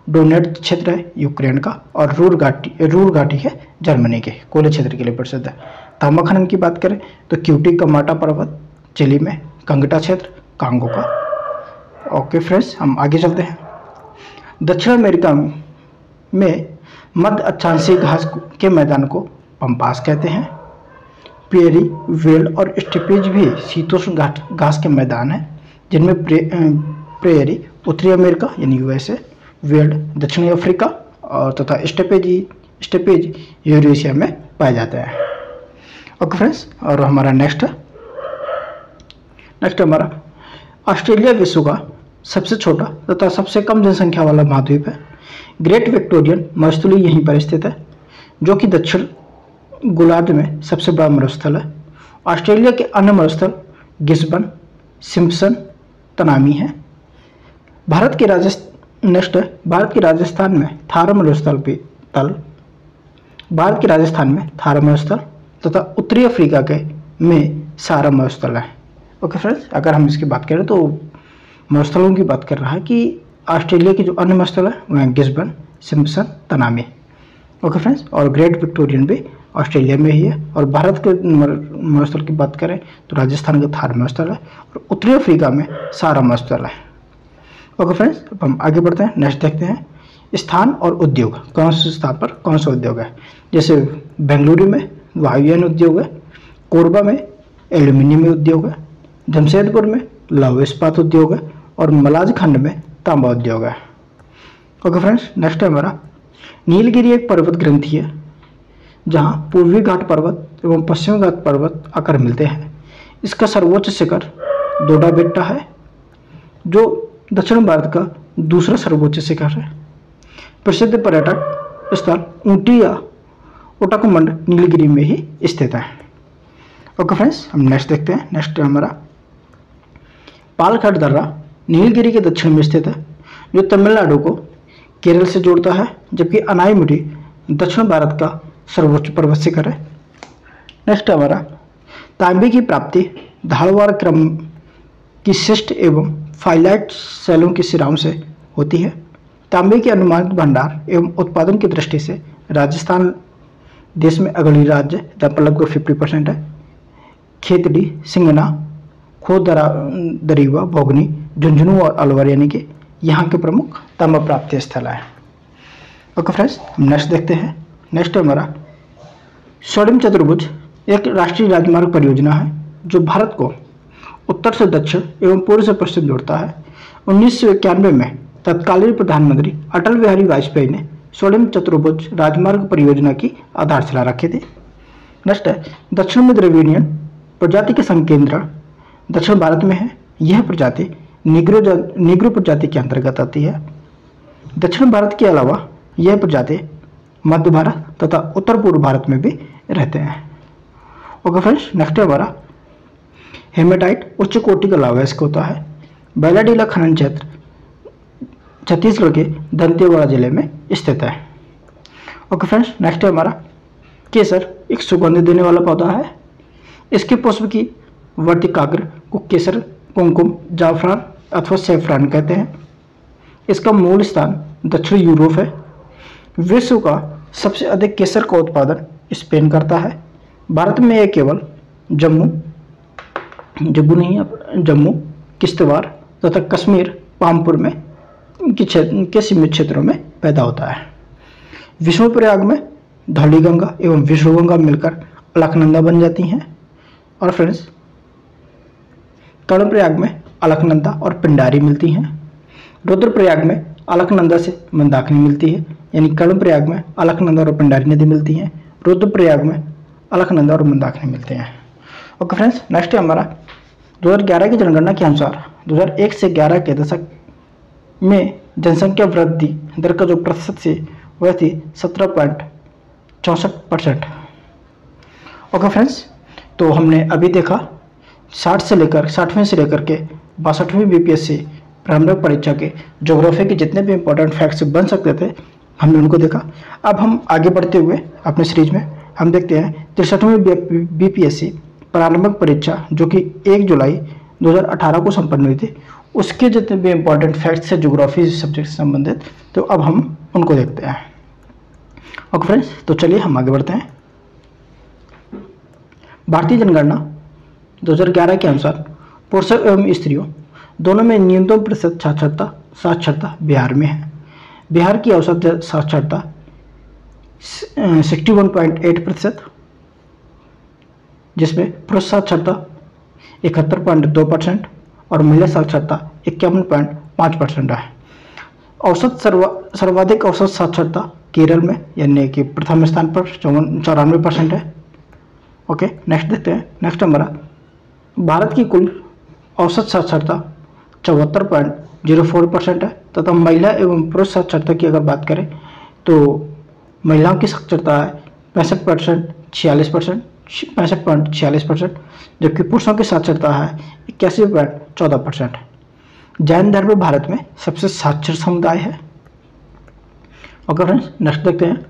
Speaker 1: डोनेट क्षेत्र है यूक्रेन का, और रूर घाटी है जर्मनी के, कोयले क्षेत्र के लिए प्रसिद्ध है। तांबा खनन की बात करें तो क्यूटी का माटा पर्वत चिली में, कंगटा क्षेत्र कांगो का। ओके फ्रेंड्स, हम आगे चलते हैं। दक्षिण अमेरिका में मध्य अक्षांशीय घास के मैदान को पम्पास कहते हैं। प्रेरी, वेल्ड और स्टेपेज भी शीतोष्ण घास के मैदान हैं, जिनमें प्रेरी उत्तरी अमेरिका यानी यूएसए, वेल्ड दक्षिणी अफ्रीका और तथा स्टेपेज यूरेशिया में पाए जाते हैं। ओके फ्रेंड्स, और हमारा नेक्स्ट हमारा ऑस्ट्रेलिया विश्व का सबसे छोटा तथा सबसे कम जनसंख्या वाला महाद्वीप है। ग्रेट विक्टोरियन मरुस्थल यहीं पर स्थित है, जो कि दक्षिण गोलार्ध में सबसे बड़ा मरुस्थल है। ऑस्ट्रेलिया के अन्य मरुस्थल गिस्बन, सिम्पसन, तनामी हैं। भारत के राजस्थान में थार मरुस्थल तथा उत्तरी अफ्रीका के में सारा मरुस्थल है। ओके फ्रेंड्स, अगर हम इसकी बात करें तो मरुस्थलों की बात कर रहा है कि ऑस्ट्रेलिया के जो अन्य मरुस्थल है वह गिस्बन, सिम्पसन, तनामी। ओके फ्रेंड्स, और ग्रेट विक्टोरियन भी ऑस्ट्रेलिया में ही है। और भारत के मरुस्थल की बात करें तो राजस्थान का थार मरुस्थल है और उत्तरी अफ्रीका में सारा मरुस्थल है। ओके फ्रेंड्स, अब हम आगे बढ़ते हैं। नेक्स्ट देखते हैं स्थान और उद्योग, कौन से स्थान पर कौन सा उद्योग है। जैसे बेंगलुरु में वायुयान उद्योग है, कोरबा में एल्यूमिनियम उद्योग है, जमशेदपुर में लौह इस्पात उद्योग है और मलाज खंड में तांबा उद्योग है। ओके फ्रेंड्स, नेक्स्ट है हमारा नीलगिरी एक पर्वत ग्रंथि है जहां पूर्वी घाट पर्वत एवं पश्चिमी घाट पर्वत आकर मिलते हैं। इसका सर्वोच्च शिखर डोडा बेट्टा है, जो दक्षिण भारत का दूसरा सर्वोच्च शिखर है। प्रसिद्ध पर्यटक स्थल ऊटी या ओटाकुमंड नीलगिरी में ही स्थित है। ओके फ्रेंड्स, हम नेक्स्ट देखते हैं। नेक्स्ट हमारा पालक्काड दर्रा नीलगिरी के दक्षिण में स्थित है, जो तमिलनाडु को केरल से जोड़ता है, जबकि अनाईमुडी दक्षिण भारत का सर्वोच्च पर्वत शिखर है। नेक्स्ट हमारा तांबे की प्राप्ति ढालवार क्रम की शिष्ट एवं फाइलाइट सेलों की सिराओं से होती है। तांबे के अनुमानित भंडार एवं उत्पादन की दृष्टि से राजस्थान देश में अग्रणी राज्य है, जहाँ पर लगभग 50% है। खेतड़ी, सिंगना, दरीवा, भोगनी, झुंझुनू और अलवर यानी कि यहाँ के प्रमुख तांबा प्राप्ति स्थल है। ओके फ्रेंड्स, हम नेक्स्ट देखते हैं। नेक्स्ट हमारा स्वर्णिम चतुर्भुज एक राष्ट्रीय राजमार्ग परियोजना है जो भारत को उत्तर से दक्षिण एवं पूर्व से पश्चिम जोड़ता है। 1991 में तत्कालीन प्रधानमंत्री अटल बिहारी वाजपेयी ने स्वर्णिम चतुर्भुज राजमार्ग परियोजना की आधारशिला रखी थी। नेक्स्ट है दक्षिण में द्रविडियन प्रजाति के संकेंद्रण दक्षिण भारत में है। यह प्रजाति नीग्रो प्रजाति के अंतर्गत आती है। दक्षिण भारत के अलावा यह प्रजाति मध्य भारत तथा उत्तर पूर्व भारत में भी रहते हैं। ओके फ्रेंड्स, नेक्स्ट है हमारा हेमेटाइट उच्च कोटि का लावयस्क होता है। बैलाडीला खनन क्षेत्र छत्तीसगढ़ के दंतेवाड़ा जिले में स्थित है। ओके फ्रेंड्स, नेक्स्ट है हमारा केसर एक सुगंध देने वाला पौधा है। इसके पुष्प की वर्तिकाग्र को केसर, कुमकुम, जाफरान अथवा सेफ्रान कहते हैं। इसका मूल स्थान दक्षिण यूरोप है। विश्व का सबसे अधिक केसर का उत्पादन स्पेन करता है। भारत में यह केवल जम्मू, किश्तवाड़ तथा कश्मीर, पामपुर में के सीमित क्षेत्रों में पैदा होता है। विष्णुप्रयाग में धौली गंगा एवं विष्णुगंगा मिलकर अलकनंदा बन जाती हैं। और फ्रेंड्स, कर्णप्रयाग में अलकनंदा और पिंडारी मिलती हैं। रुद्रप्रयाग में अलकनंदा से मंदाकिनी मिलती है, यानी कर्णप्रयाग में अलकनंदा और पिंडारी नदी मिलती हैं। रुद्रप्रयाग में अलकनंदा और मंदाकिनी मिलते हैं। ओके फ्रेंड्स, नेक्स्ट है हमारा 2011 की जनगणना के अनुसार 2001 से 11 के दशक में जनसंख्या वृद्धि दर का जो प्रतिशत से वह थी 17.64%। ओके फ्रेंड्स, तो हमने अभी देखा 60वें से लेकर के 62वीं बीपीएससी प्रारंभिक परीक्षा के ज्योग्राफी के जितने भी इंपॉर्टेंट फैक्ट्स बन सकते थे हमने उनको देखा। अब हम आगे बढ़ते हुए अपने सीरीज में हम देखते हैं 63वीं बीपीएससी प्रारंभिक परीक्षा जो कि 1 जुलाई 2018 को संपन्न हुई थी, उसके जितने भी इंपॉर्टेंट फैक्ट्स हैं ज्योग्राफी सब्जेक्ट से संबंधित, तो अब हम उनको देखते हैं। ओके फ्रेंड्स, तो चलिए हम आगे बढ़ते हैं। भारतीय जनगणना 2011 के अनुसार पुरुषों एवं स्त्रियों दोनों में न्यूनतम प्रतिशत साक्षरता बिहार में है। बिहार की औसत साक्षरता 61.8%, जिसमें पुरुष साक्षरता 71.2% और महिला साक्षरता 51.5% है। सर्वाधिक औसत साक्षरता केरल में, यानी कि प्रथम स्थान पर 94% है। ओके, नेक्स्ट देखते हैं। नेक्स्ट हमारा भारत की कुल औसत साक्षरता 74.04% है तथा महिला एवं पुरुष साक्षरता की अगर बात करें तो महिलाओं की साक्षरता है 65.46%, जबकि पुरुषों की साक्षरता है 81.14%। जैन धर्म भारत में सबसे साक्षर समुदाय है। ओके फ्रेंड्स, नेक्स्ट देखते हैं।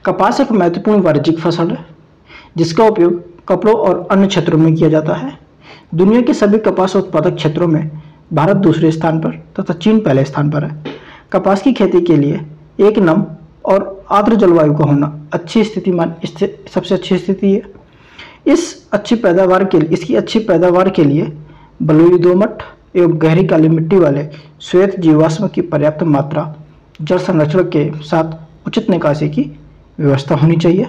Speaker 1: कपास एक महत्वपूर्ण वाणिज्यिक फसल है जिसका उपयोग कपड़ों और अन्य क्षेत्रों में किया जाता है। दुनिया के सभी कपास उत्पादक क्षेत्रों में भारत दूसरे स्थान पर तथा चीन पहले स्थान पर है। कपास की खेती के लिए एक नम और आर्द्र जलवायु का होना सबसे अच्छी स्थिति है। इसकी अच्छी पैदावार के लिए बलुई दोमट एवं गहरी काली मिट्टी वाले श्वेत जीवाश्म की पर्याप्त मात्रा, जल संरक्षण के साथ उचित निकासी की व्यवस्था होनी चाहिए।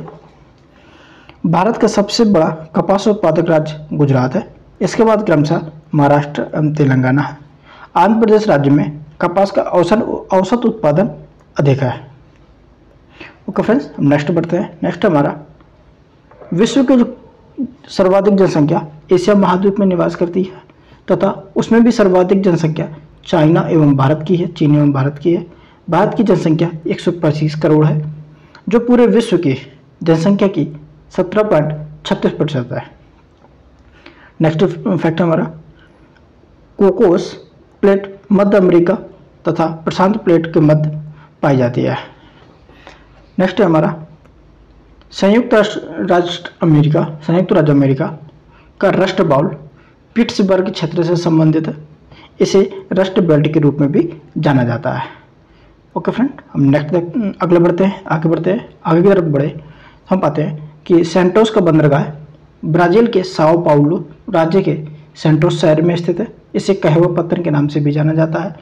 Speaker 1: भारत का सबसे बड़ा कपास उत्पादक राज्य गुजरात है। इसके बाद क्रमशः महाराष्ट्र एवं तेलंगाना है। आंध्र प्रदेश राज्य में कपास का औसत उत्पादन अधिक है। ओके फ्रेंड्स, हम नेक्स्ट बढ़ते हैं। नेक्स्ट हमारा विश्व की जो सर्वाधिक जनसंख्या एशिया महाद्वीप में निवास करती है तथा उसमें भी सर्वाधिक जनसंख्या चीन एवं भारत की है। भारत की जनसंख्या 125 करोड़ है जो पूरे विश्व की जनसंख्या की 17.36% है। नेक्स्ट फैक्ट हमारा कोकोस प्लेट मध्य अमेरिका तथा प्रशांत प्लेट के मध्य पाई जाती है। नेक्स्ट हमारा संयुक्त राज्य अमेरिका का रस्ट बाउल पिट्सबर्ग क्षेत्र से संबंधित है। इसे रस्ट बेल्ट के रूप में भी जाना जाता है। ओके फ्रेंड, हम नेक्स्ट आगे बढ़ते हैं। आगे की तरफ बढ़े हम पाते हैं कि सेंटोस का बंदरगाह ब्राजील के साओ पाउलो राज्य के सेंटोस शहर में स्थित है। इसे कहवा पत्तन के नाम से भी जाना जाता है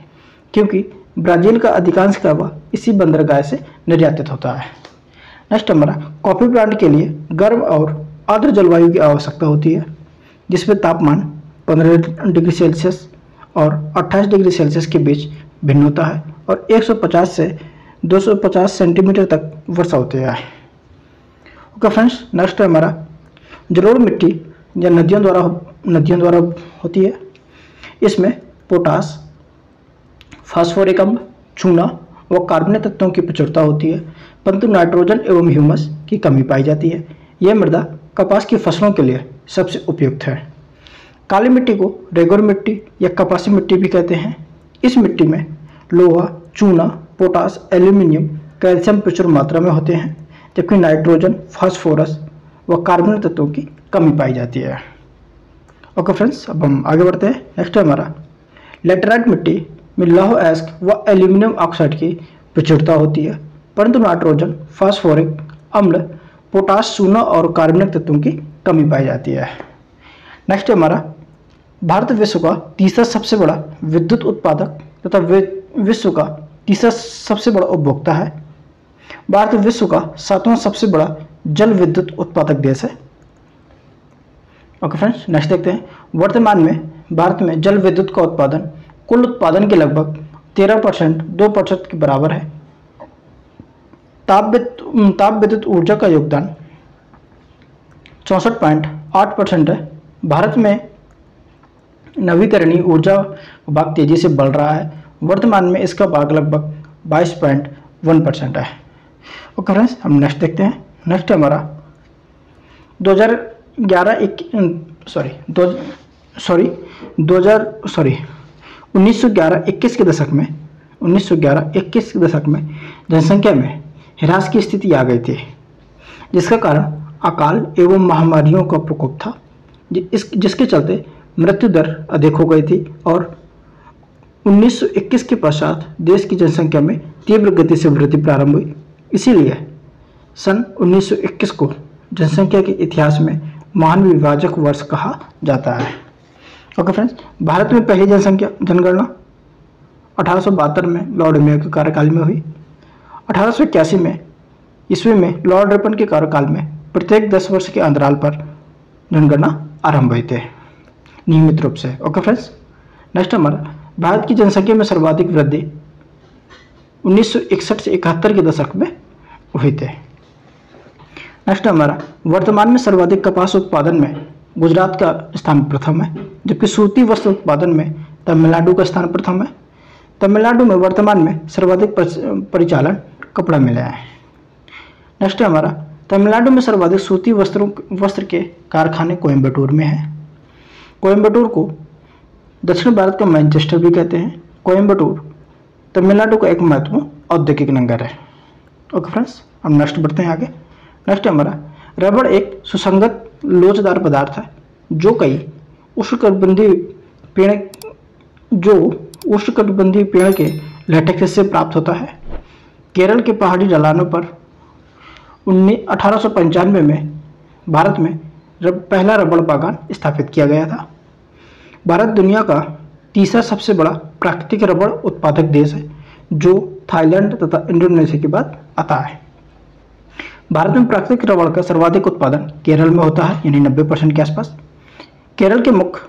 Speaker 1: क्योंकि ब्राजील का अधिकांश कहवा इसी बंदरगाह से निर्यातित होता है। नेक्स्ट हमारा कॉफी प्लांट के लिए गर्म और आर्द्र जलवायु की आवश्यकता होती है जिसमें तापमान 15 डिग्री सेल्सियस और 28 डिग्री सेल्सियस के बीच भिन्न होता है और 150 से 250 सेंटीमीटर तक वर्षा होती है। ओके फ्रेंड्स, नेक्स्ट हमारा जलोढ़ मिट्टी या नदियों द्वारा होती है। इसमें पोटास, फास्फोरिक अम्ल, चूना व कार्बनिक तत्वों की प्रचुरता होती है, परंतु नाइट्रोजन एवं ह्यूमस की कमी पाई जाती है। यह मृदा कपास की फसलों के लिए सबसे उपयुक्त है। काली मिट्टी को रेगुर मिट्टी या कपासी मिट्टी भी कहते हैं। इस मिट्टी में लोहा, चूना, पोटास, एल्यूमिनियम, कैल्शियम प्रचुर मात्रा में होते हैं, जबकि नाइट्रोजन, फास्फोरस व कार्बन तत्वों की कमी पाई जाती है। ओके फ्रेंड्स, अब हम आगे बढ़ते हैं। नेक्स्ट हमारा लेटराइट मिट्टी में लौह अयस्क व एल्यूमिनियम ऑक्साइड की प्रचुरता होती है, परंतु नाइट्रोजन, फास्फोरिक अम्ल, पोटास, चूना और कार्बनिक तत्वों की कमी पाई जाती है। नेक्स्ट हमारा भारत विश्व का तीसरा सबसे बड़ा विद्युत उत्पादक तथा विश्व का तीसरा सबसे बड़ा उपभोक्ता है। भारत विश्व का 7वां सबसे बड़ा जल विद्युत उत्पादक देश है। ओके फ्रेंड्स, नेक्स्ट देखते हैं। वर्तमान में भारत में जल विद्युत का उत्पादन कुल उत्पादन के लगभग 13% 2% के बराबर है। ताप विद्युत ऊर्जा का योगदान 64.8% है। भारत में नवीकरणीय ऊर्जा भाग तेजी से बढ़ रहा है। वर्तमान में इसका भाग लगभग 22.1% है। ओके फ्रेंड्स, हम नेक्स्ट देखते हैं। नेक्स्ट हमारा 1911-21 के दशक में 1911-21 के दशक में जनसंख्या में ह्रास की स्थिति आ गई थी, जिसका कारण अकाल एवं महामारियों का प्रकोप था, जिसके चलते मृत्यु दर अधिक हो गई थी और 1921 के पश्चात देश की जनसंख्या में तीव्र गति से वृद्धि प्रारंभ हुई। इसीलिए सन 1921 को जनसंख्या के इतिहास में महान विभाजक वर्ष कहा जाता है। ओके फ्रेंड्स, भारत में पहली जनगणना 1872 में लॉर्ड मेयो के कार्यकाल में हुई। 1881 में ईस्वी में लॉर्ड रिपन के कार्यकाल में प्रत्येक 10 वर्ष के अंतराल पर जनगणना आरंभ हुई थे नियमित रूप से। ओके फ्रेंड्स, नेक्स्ट हमारा भारत की जनसंख्या में सर्वाधिक वृद्धि 1961 से 71 के दशक में हुई थे। नेक्स्ट हमारा वर्तमान में सर्वाधिक कपास उत्पादन में गुजरात का स्थान प्रथम है, जबकि सूती वस्त्र उत्पादन में तमिलनाडु का स्थान प्रथम है। तमिलनाडु में वर्तमान में सर्वाधिक परिचालन कपड़ा मिला है। नेक्स्ट हमारा तमिलनाडु में सर्वाधिक सूती वस्त्र के कारखाने कोयम्बटूर में है। कोयम्बटूर को दक्षिण भारत का मैनचेस्टर भी कहते हैं। कोयम्बटूर तमिलनाडु का एक महत्वपूर्ण औद्योगिक नगर है। ओके फ्रेंड्स, हम नेक्स्ट बढ़ते हैं आगे। नेक्स्ट हमारा रबड़ एक सुसंगत लोचदार पदार्थ है जो उष्णकटिबंधीय पेड़ के लेटेक्स से प्राप्त होता है। केरल के पहाड़ी ढलानों पर 1895 में भारत में पहला रबड़ बागान स्थापित किया गया था। भारत दुनिया का तीसरा सबसे बड़ा प्राकृतिक रबड़ उत्पादक देश है, जो थाईलैंड तथा इंडोनेशिया के बाद आता है। भारत में प्राकृतिक रबड़ का सर्वाधिक उत्पादन केरल में होता है, यानी 90% के आसपास। केरल के मुख्य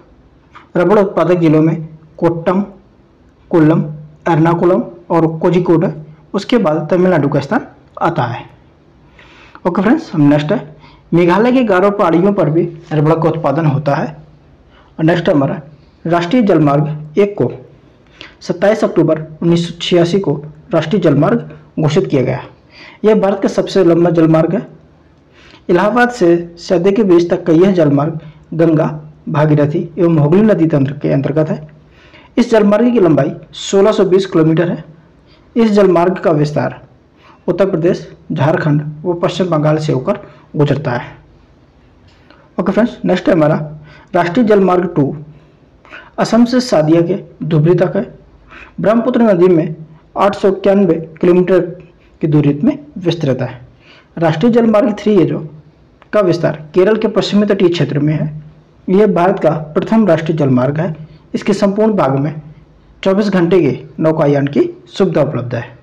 Speaker 1: रबड़ उत्पादक जिलों में कोट्टम, कोल्लम, एर्नाकुलम और कोझिकोड है। उसके बाद तमिलनाडु का स्थान आता है। ओके फ्रेंड्स, हम नेक्स्ट है मेघालय के गारो पहाड़ियों पर भी रबड़ का उत्पादन होता है। और नेक्स्ट हमारा राष्ट्रीय जलमार्ग 1 को 27 अक्टूबर 1986 को राष्ट्रीय जलमार्ग घोषित किया गया। यह भारत का सबसे लंबा जलमार्ग है। इलाहाबाद से सौदे के बीच तक का यह जलमार्ग गंगा, भागीरथी एवं हुगली नदी तंत्र के अंतर्गत है। इस जलमार्ग की लंबाई 1620 किलोमीटर है। इस जलमार्ग का विस्तार उत्तर प्रदेश, झारखंड व पश्चिम बंगाल से होकर गुजरता है। ओके फ्रेंड्स, नेक्स्ट है हमारा राष्ट्रीय जलमार्ग 2 असम से सादिया के धुबरी तक है। ब्रह्मपुत्र नदी में 891 किलोमीटर की दूरी में विस्तृत है। राष्ट्रीय जलमार्ग 3 है जो का विस्तार केरल के पश्चिमी तटीय क्षेत्र में है। यह भारत का प्रथम राष्ट्रीय जलमार्ग है। इसके संपूर्ण भाग में 24 घंटे के नौकायान की सुविधा उपलब्ध है।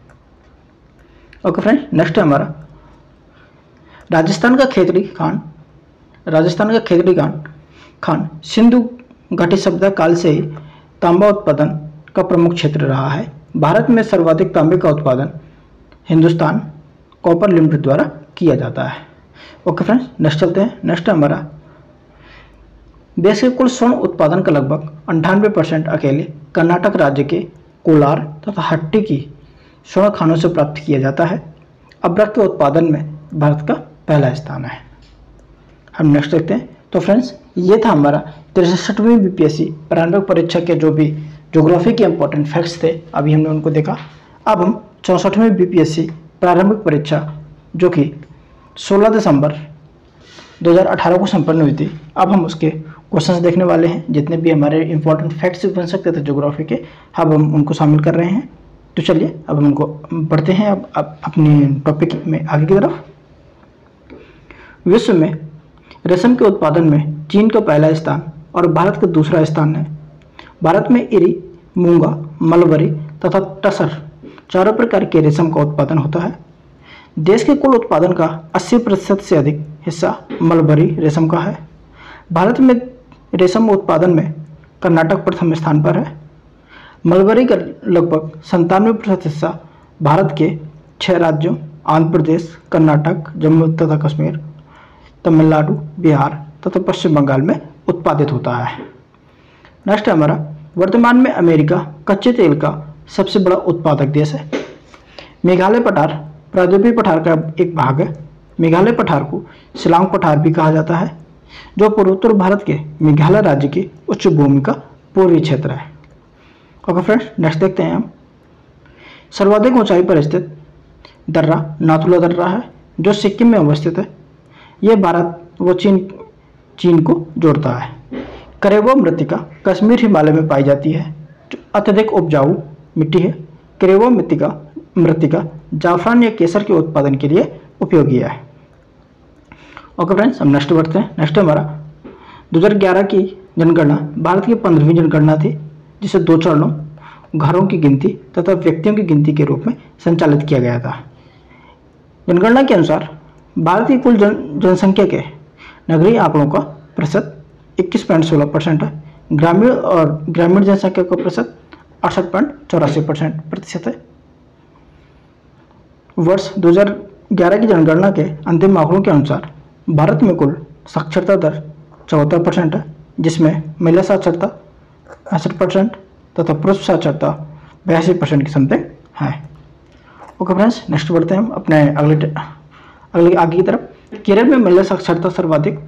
Speaker 1: ओके फ्रेंड, नेक्स्ट है हमारा राजस्थान का खेतड़ी खान सिंधु घाटी सभ्यता काल से ही तांबा उत्पादन का प्रमुख क्षेत्र रहा है। भारत में सर्वाधिक तांबे का उत्पादन हिंदुस्तान कॉपर लिमिटेड द्वारा किया जाता है। ओके फ्रेंड्स, नेक्स्ट चलते हैं। नेक्स्ट हमारा देश के कुल स्वर्ण उत्पादन का लगभग 98% अकेले कर्नाटक राज्य के कोलार तथा हट्टी की स्वर्ण खानों से प्राप्त किया जाता है। अभ्रक के उत्पादन में भारत का पहला स्थान है। हम नेक्स्ट देखते हैं। तो फ्रेंड्स, ये था हमारा 63वीं बीपीएससी प्रारंभिक परीक्षा के जो भी ज्योग्राफी के इंपॉर्टेंट फैक्ट्स थे, अभी हमने उनको देखा। अब हम 64वीं बीपीएससी प्रारंभिक परीक्षा जो कि 16 दिसंबर 2018 को संपन्न हुई थी, अब हम उसके क्वेश्चंस देखने वाले हैं। जितने भी हमारे इंपॉर्टेंट फैक्ट्स बन सकते थे ज्योग्राफी के, अब हम उनको शामिल कर रहे हैं। तो चलिए अब हम उनको पढ़ते हैं अब अपने टॉपिक में आगे की तरफ। विश्व में रेशम के उत्पादन में चीन का पहला स्थान और भारत का दूसरा स्थान है। भारत में इरी, मूंगा, मलबरी तथा टसर चारों प्रकार के रेशम का उत्पादन होता है। देश के कुल उत्पादन का 80% से अधिक हिस्सा मलबरी रेशम का है। भारत में रेशम उत्पादन में कर्नाटक प्रथम स्थान पर है। मलबरी का लगभग 97% हिस्सा भारत के 6 राज्यों आंध्र प्रदेश, कर्नाटक, जम्मू तथा कश्मीर, तमिलनाडु, बिहार तथा पश्चिम बंगाल में उत्पादित होता है। नेक्स्ट है हमारा, वर्तमान में अमेरिका कच्चे तेल का सबसे बड़ा उत्पादक देश है। मेघालय पठार प्रायद्वीपीय पठार का एक भाग है। मेघालय पठार को शिलांग पठार भी कहा जाता है, जो पूर्वोत्तर भारत के मेघालय राज्य की उच्च भूमि का पूर्वी क्षेत्र है। ओके फ्रेंड्स, नेक्स्ट देखते हैं हम। सर्वाधिक ऊंचाई पर स्थित दर्रा नाथुला दर्रा है, जो सिक्किम में अवस्थित है। यह भारत व चीन को जोड़ता है। करेबो मृत्तिका कश्मीर हिमालय में पाई जाती है, जो अत्यधिक उपजाऊ मिट्टी है। करेबो मृत्तिका जाफरान या केसर के उत्पादन के लिए उपयोगी है। ओके फ्रेंड्स, हम नेक्स्ट बढ़ते हैं। नेक्स्ट हमारा 2011 की जनगणना भारत की 15वीं जनगणना थी, जिसे 2 चरणों, घरों की गिनती तथा व्यक्तियों की गिनती के रूप में संचालित किया गया था। जनगणना के अनुसार भारत की कुल जनसंख्या के नगरीय आंकड़ों का प्रतिशत 21.16% है। ग्रामीण जनसंख्या का प्रतिशत 68.84% प्रतिशत है। वर्ष 2011 की जनगणना के अंतिम आंकड़ों के अनुसार भारत में कुल साक्षरता दर 74% है, जिसमें महिला साक्षरता 65% तथा पुरुष साक्षरता 82% की समथिंग है। ओके फ्रेंड्स, नेक्स्ट बढ़ते हैं हम अपने अगले आगे की तरफ। केरल में महिला साक्षरता सर्वाधिक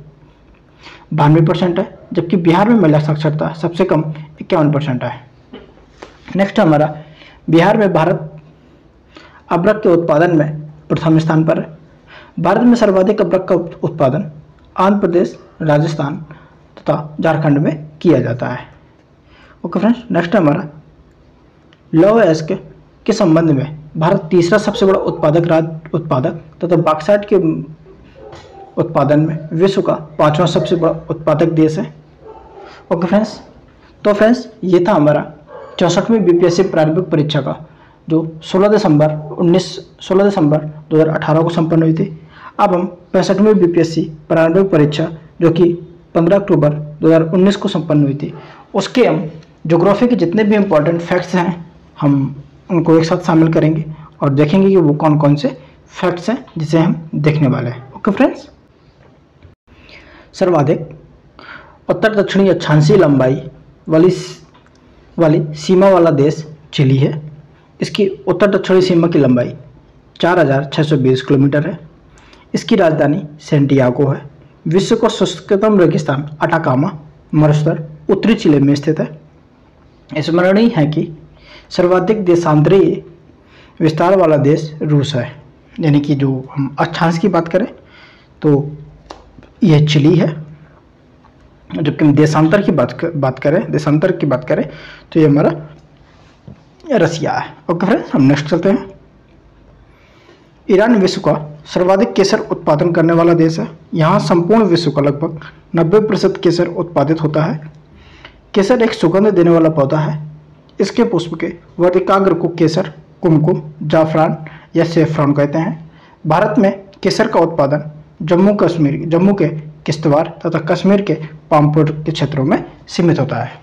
Speaker 1: 92% है, जबकि बिहार में महिला साक्षरता सबसे कम 51% है। नेक्स्ट हमारा, बिहार में भारत अबरक के उत्पादन में प्रथम स्थान पर है। भारत में सर्वाधिक अबरक का उत्पादन आंध्र प्रदेश, राजस्थान तथा झारखंड में किया जाता है। ओके फ्रेंड्स, नेक्स्ट हमारा, लौह अयस्क के संबंध में भारत तीसरा सबसे बड़ा उत्पादक तथा बॉक्साइट के उत्पादन में विश्व का 5वां सबसे बड़ा उत्पादक देश है। ओके फ्रेंड्स, तो फ्रेंड्स ये था हमारा 64वीं बीपीएससी प्रारंभिक परीक्षा का, जो 16 दिसंबर 2018 को संपन्न हुई थी। अब हम 65वीं बीपीएससी प्रारंभिक परीक्षा, जो कि 15 अक्टूबर 2019 को संपन्न हुई थी, उसके हम ज्योग्राफी के जितने भी इम्पोर्टेंट फैक्ट्स हैं, हम उनको एक साथ शामिल करेंगे और देखेंगे कि वो कौन कौन से फैक्ट्स हैं जिसे हम देखने वाले हैं। ओके फ्रेंड्स, सर्वाधिक उत्तर दक्षिणी अक्षांशीय लंबाई वाली सीमा वाला देश चिली है। इसकी उत्तर दक्षिणी सीमा की लंबाई 4620 किलोमीटर है। इसकी राजधानी सेंटियागो है। विश्व का शुष्कतम रेगिस्तान अटाकामा मरुस्थल उत्तरी चिली में स्थित है। स्मरणीय है कि सर्वाधिक देशांतरीय विस्तार वाला देश रूस है, यानी कि जो हम अक्षांश की बात करें तो यह चिली है, जबकि हम देशांतर की बात करें तो ये हमारा रसिया है। ओके फ्रेंड्स, हम नेक्स्ट चलते हैं। ईरान विश्व का सर्वाधिक केसर उत्पादन करने वाला देश है। यहाँ संपूर्ण विश्व का लगभग 90% केसर उत्पादित होता है। केसर एक सुगंध देने वाला पौधा है। इसके पुष्प के वर्तिकाग्र को केसर, कुमकुम, जाफरान या सेफ्रॉन कहते हैं। भारत में केसर का उत्पादन जम्मू के किश्तवाड़ तथा कश्मीर के पामपुर के क्षेत्रों में सीमित होता है।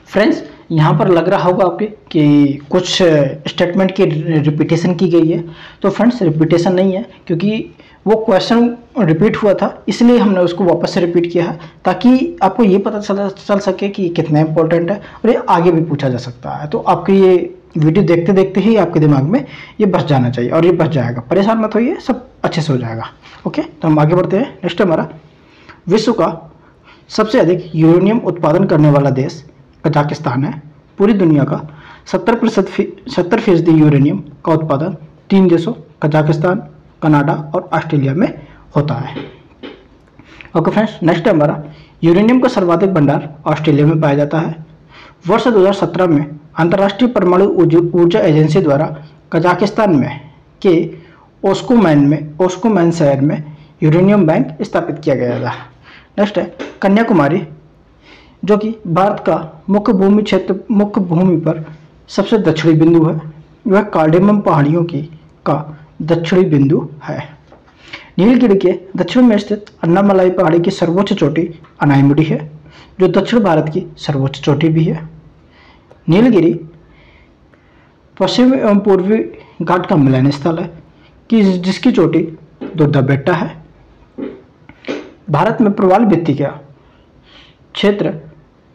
Speaker 1: फ्रेंड्स, यहाँ पर लग रहा होगा आपके कि कुछ स्टेटमेंट की रिपीटेशन की गई है, तो फ्रेंड्स रिपीटेशन नहीं है, क्योंकि वो क्वेश्चन रिपीट हुआ था, इसलिए हमने उसको वापस से रिपीट किया है, ताकि आपको ये पता चल सके कि कितना इंपॉर्टेंट है और ये आगे भी पूछा जा सकता है। तो आपके ये वीडियो देखते देखते ही आपके दिमाग में ये बस जाना चाहिए, और ये बस जाएगा। परेशान मत होइए, सब अच्छे से हो जाएगा। ओके, तो हम आगे बढ़ते हैं। नेक्स्ट हमारा, विश्व का सबसे अधिक यूरेनियम उत्पादन करने वाला देश कजाकिस्तान है। पूरी दुनिया का 70% यूरेनियम का उत्पादन 3 देशों कजाकिस्तान, कनाडा और ऑस्ट्रेलिया में होता है। ओके फ्रेंड्स, नेक्स्ट हमारा, यूरेनियम का सर्वाधिक भंडार ऑस्ट्रेलिया में पाया जाता है। वर्ष 2017 में अंतर्राष्ट्रीय परमाणु ऊर्जा एजेंसी द्वारा कजाकिस्तान में के ओस्कोमैन शहर में यूरेनियम बैंक स्थापित किया गया था। नेक्स्ट है कन्याकुमारी, जो कि भारत का मुख्य भूमि पर सबसे दक्षिणी बिंदु है। वह कार्डेमम पहाड़ियों का दक्षिणी बिंदु है। नीलगिरी के दक्षिण में स्थित अन्नामलाई पहाड़ी की सर्वोच्च चोटी अनाईमुडी है, जो दक्षिण भारत की सर्वोच्च चोटी भी है। नीलगिरी पश्चिमी एवं पूर्वी घाट का मिलन स्थल है, जिसकी चोटी दुर्दाबेट्टा है। भारत में प्रवाल भित्ति का क्षेत्र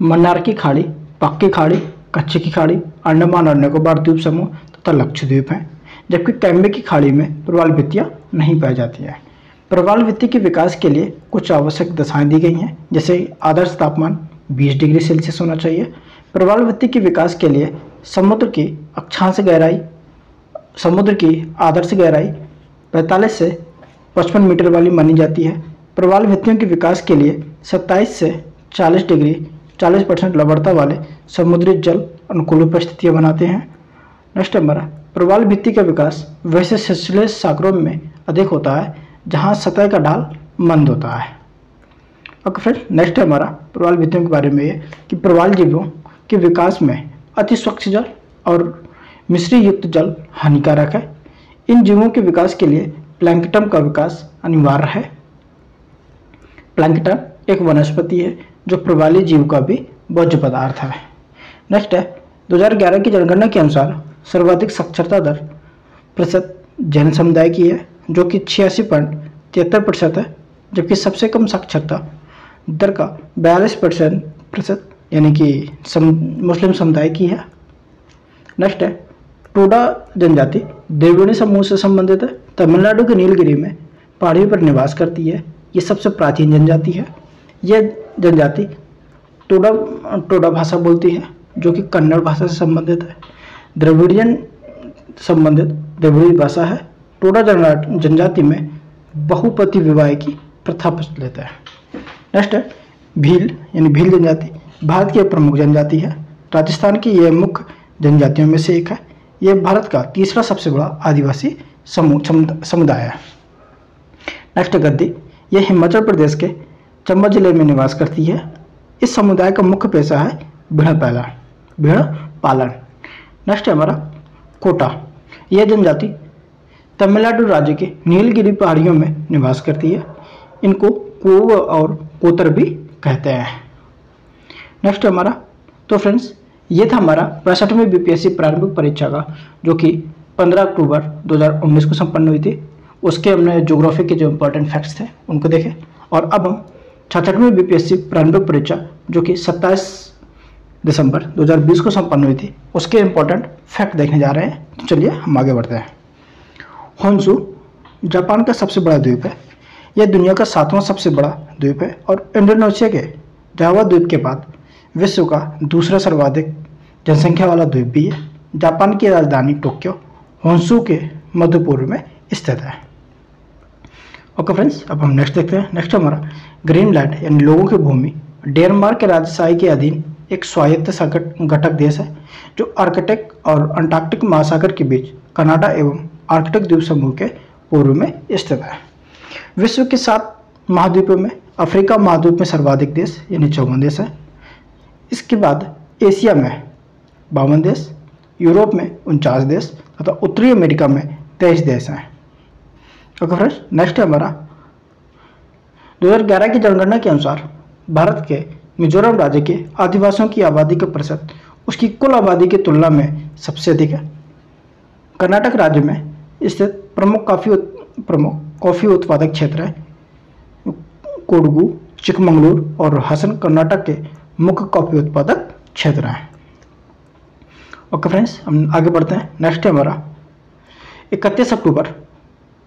Speaker 1: मन्नार की खाड़ी, पाक की खाड़ी, कच्छ की खाड़ी, अंडमान और निकोबार द्वीप समूह तथा लक्षद्वीप हैं, जबकि कैम्बे की खाड़ी में प्रवाल भित्तियाँ नहीं पाई जाती हैं। प्रवाल भित्ति के विकास के लिए कुछ आवश्यक दशाएं दी गई हैं, जैसे आदर्श तापमान 20 डिग्री सेल्सियस होना चाहिए। प्रवाल भित्ति के विकास के लिए समुद्र की अक्षांश गहराई, समुद्र की आदर्श गहराई 45 से 55 मीटर वाली मानी जाती है। प्रवाल भित्तियों के विकास के लिए 27 से 40% लवणता वाले समुद्री जल अनुकूल परिस्थितियाँ बनाते हैं। नेक्स्ट हमारा प्रवाल भित्ति का विकास वैसे शिथिल सागरों में अधिक होता है जहाँ सतह का ढाल मंद होता है। ओके फ्रेंड, नेक्स्ट हमारा प्रवाल भित्तियों के बारे में ये कि प्रवाल जीवों के विकास में अति स्वच्छ जल और मिश्री युक्त जल हानिकारक है। इन जीवों के विकास के लिए प्लैंकटन का विकास अनिवार्य है। प्लैंकटन एक वनस्पति है जो प्रवाली जीव का भी भोज्य पदार्थ है। नेक्स्ट है 2011 की जनगणना के अनुसार सर्वाधिक साक्षरता दर प्रतिशत जैन समुदाय की है, जो कि 86.73% है, जबकि सबसे कम साक्षरता दर का 42% यानी कि मुस्लिम समुदाय की है। नेक्स्ट है टोडा जनजाति द्रविड़ समूह से संबंधित है। तमिलनाडु के नीलगिरी में पहाड़ियों पर निवास करती है। ये सबसे प्राचीन जनजाति है। यह जनजाति टोडा भाषा बोलती है, जो कि कन्नड़ भाषा से संबंधित है। द्रविड़ियन संबंधित द्रविड़ी भाषा है। टोडा जनजाति में बहुपति विवाह की प्रथा प्रचलित है। नेक्स्ट है भील यानी भील जनजाति भारत की एक प्रमुख जनजाति है। राजस्थान की यह मुख्य जनजातियों में से एक है। यह भारत का तीसरा सबसे बड़ा आदिवासी समुदाय है। नेक्स्ट गद्दी, यह हिमाचल प्रदेश के चंबा जिले में निवास करती है। इस समुदाय का मुख्य पेशा है भेड़ पालन। नेक्स्ट है हमारा कोटा, यह जनजाति तमिलनाडु राज्य के नीलगिरी पहाड़ियों में निवास करती है। इनको कोव और कोतर भी कहते हैं। नेक्स्ट हमारा तो फ्रेंड्स ये था हमारा 65वीं बीपीएससी प्रारंभिक परीक्षा का, जो कि 15 अक्टूबर 2019 को संपन्न हुई थी। उसके हमने ज्योग्राफी के जो इंपॉर्टेंट फैक्ट्स थे उनको देखे, और अब हम 66वीं बीपीएससी प्रारंभिक परीक्षा जो कि 27 दिसंबर 2020 को संपन्न हुई थी उसके इंपॉर्टेंट फैक्ट देखने जा रहे हैं। तो चलिए हम आगे बढ़ते हैं। होन्शु जापान का सबसे बड़ा द्वीप है। यह दुनिया का 7वां सबसे बड़ा द्वीप है और इंडोनेशिया के जावा द्वीप के बाद विश्व का दूसरा सर्वाधिक जनसंख्या वाला द्वीप भी है। जापान की राजधानी टोक्यो होन्शु के मध्य पूर्व में स्थित है। ओके फ्रेंड्स, अब हम नेक्स्ट देखते हैं। नेक्स्ट हमारा ग्रीनलैंड यानी लोगों की भूमि डेनमार्क के राजशाही के अधीन एक स्वायत्त घटक देश है, जो आर्कटिक और अंटार्कटिक महासागर के बीच कनाडा एवं आर्कटिक द्वीप समूह के पूर्व में स्थित है। विश्व के 7 महाद्वीपों में अफ्रीका महाद्वीप में सर्वाधिक देश यानी 54 देश है। इसके बाद एशिया में 52 देश, यूरोप में 49 देश तथा उत्तरी अमेरिका में 23 देश हैं। ओके फ्रेंड्स, नेक्स्ट है हमारा 2011 की जनगणना के अनुसार भारत के मिजोरम राज्य के आदिवासियों की आबादी का प्रतिशत उसकी कुल आबादी की तुलना में सबसे अधिक है। कर्नाटक राज्य में स्थित प्रमुख कॉफी उत्पादक क्षेत्र है। कोडगु, चिकमंगलुरु और हासन कर्नाटक के मुख्य कॉफी उत्पादक क्षेत्र हैं। ओके फ्रेंड्स, हम आगे बढ़ते हैं। नेक्स्ट है हमारा 31 अक्टूबर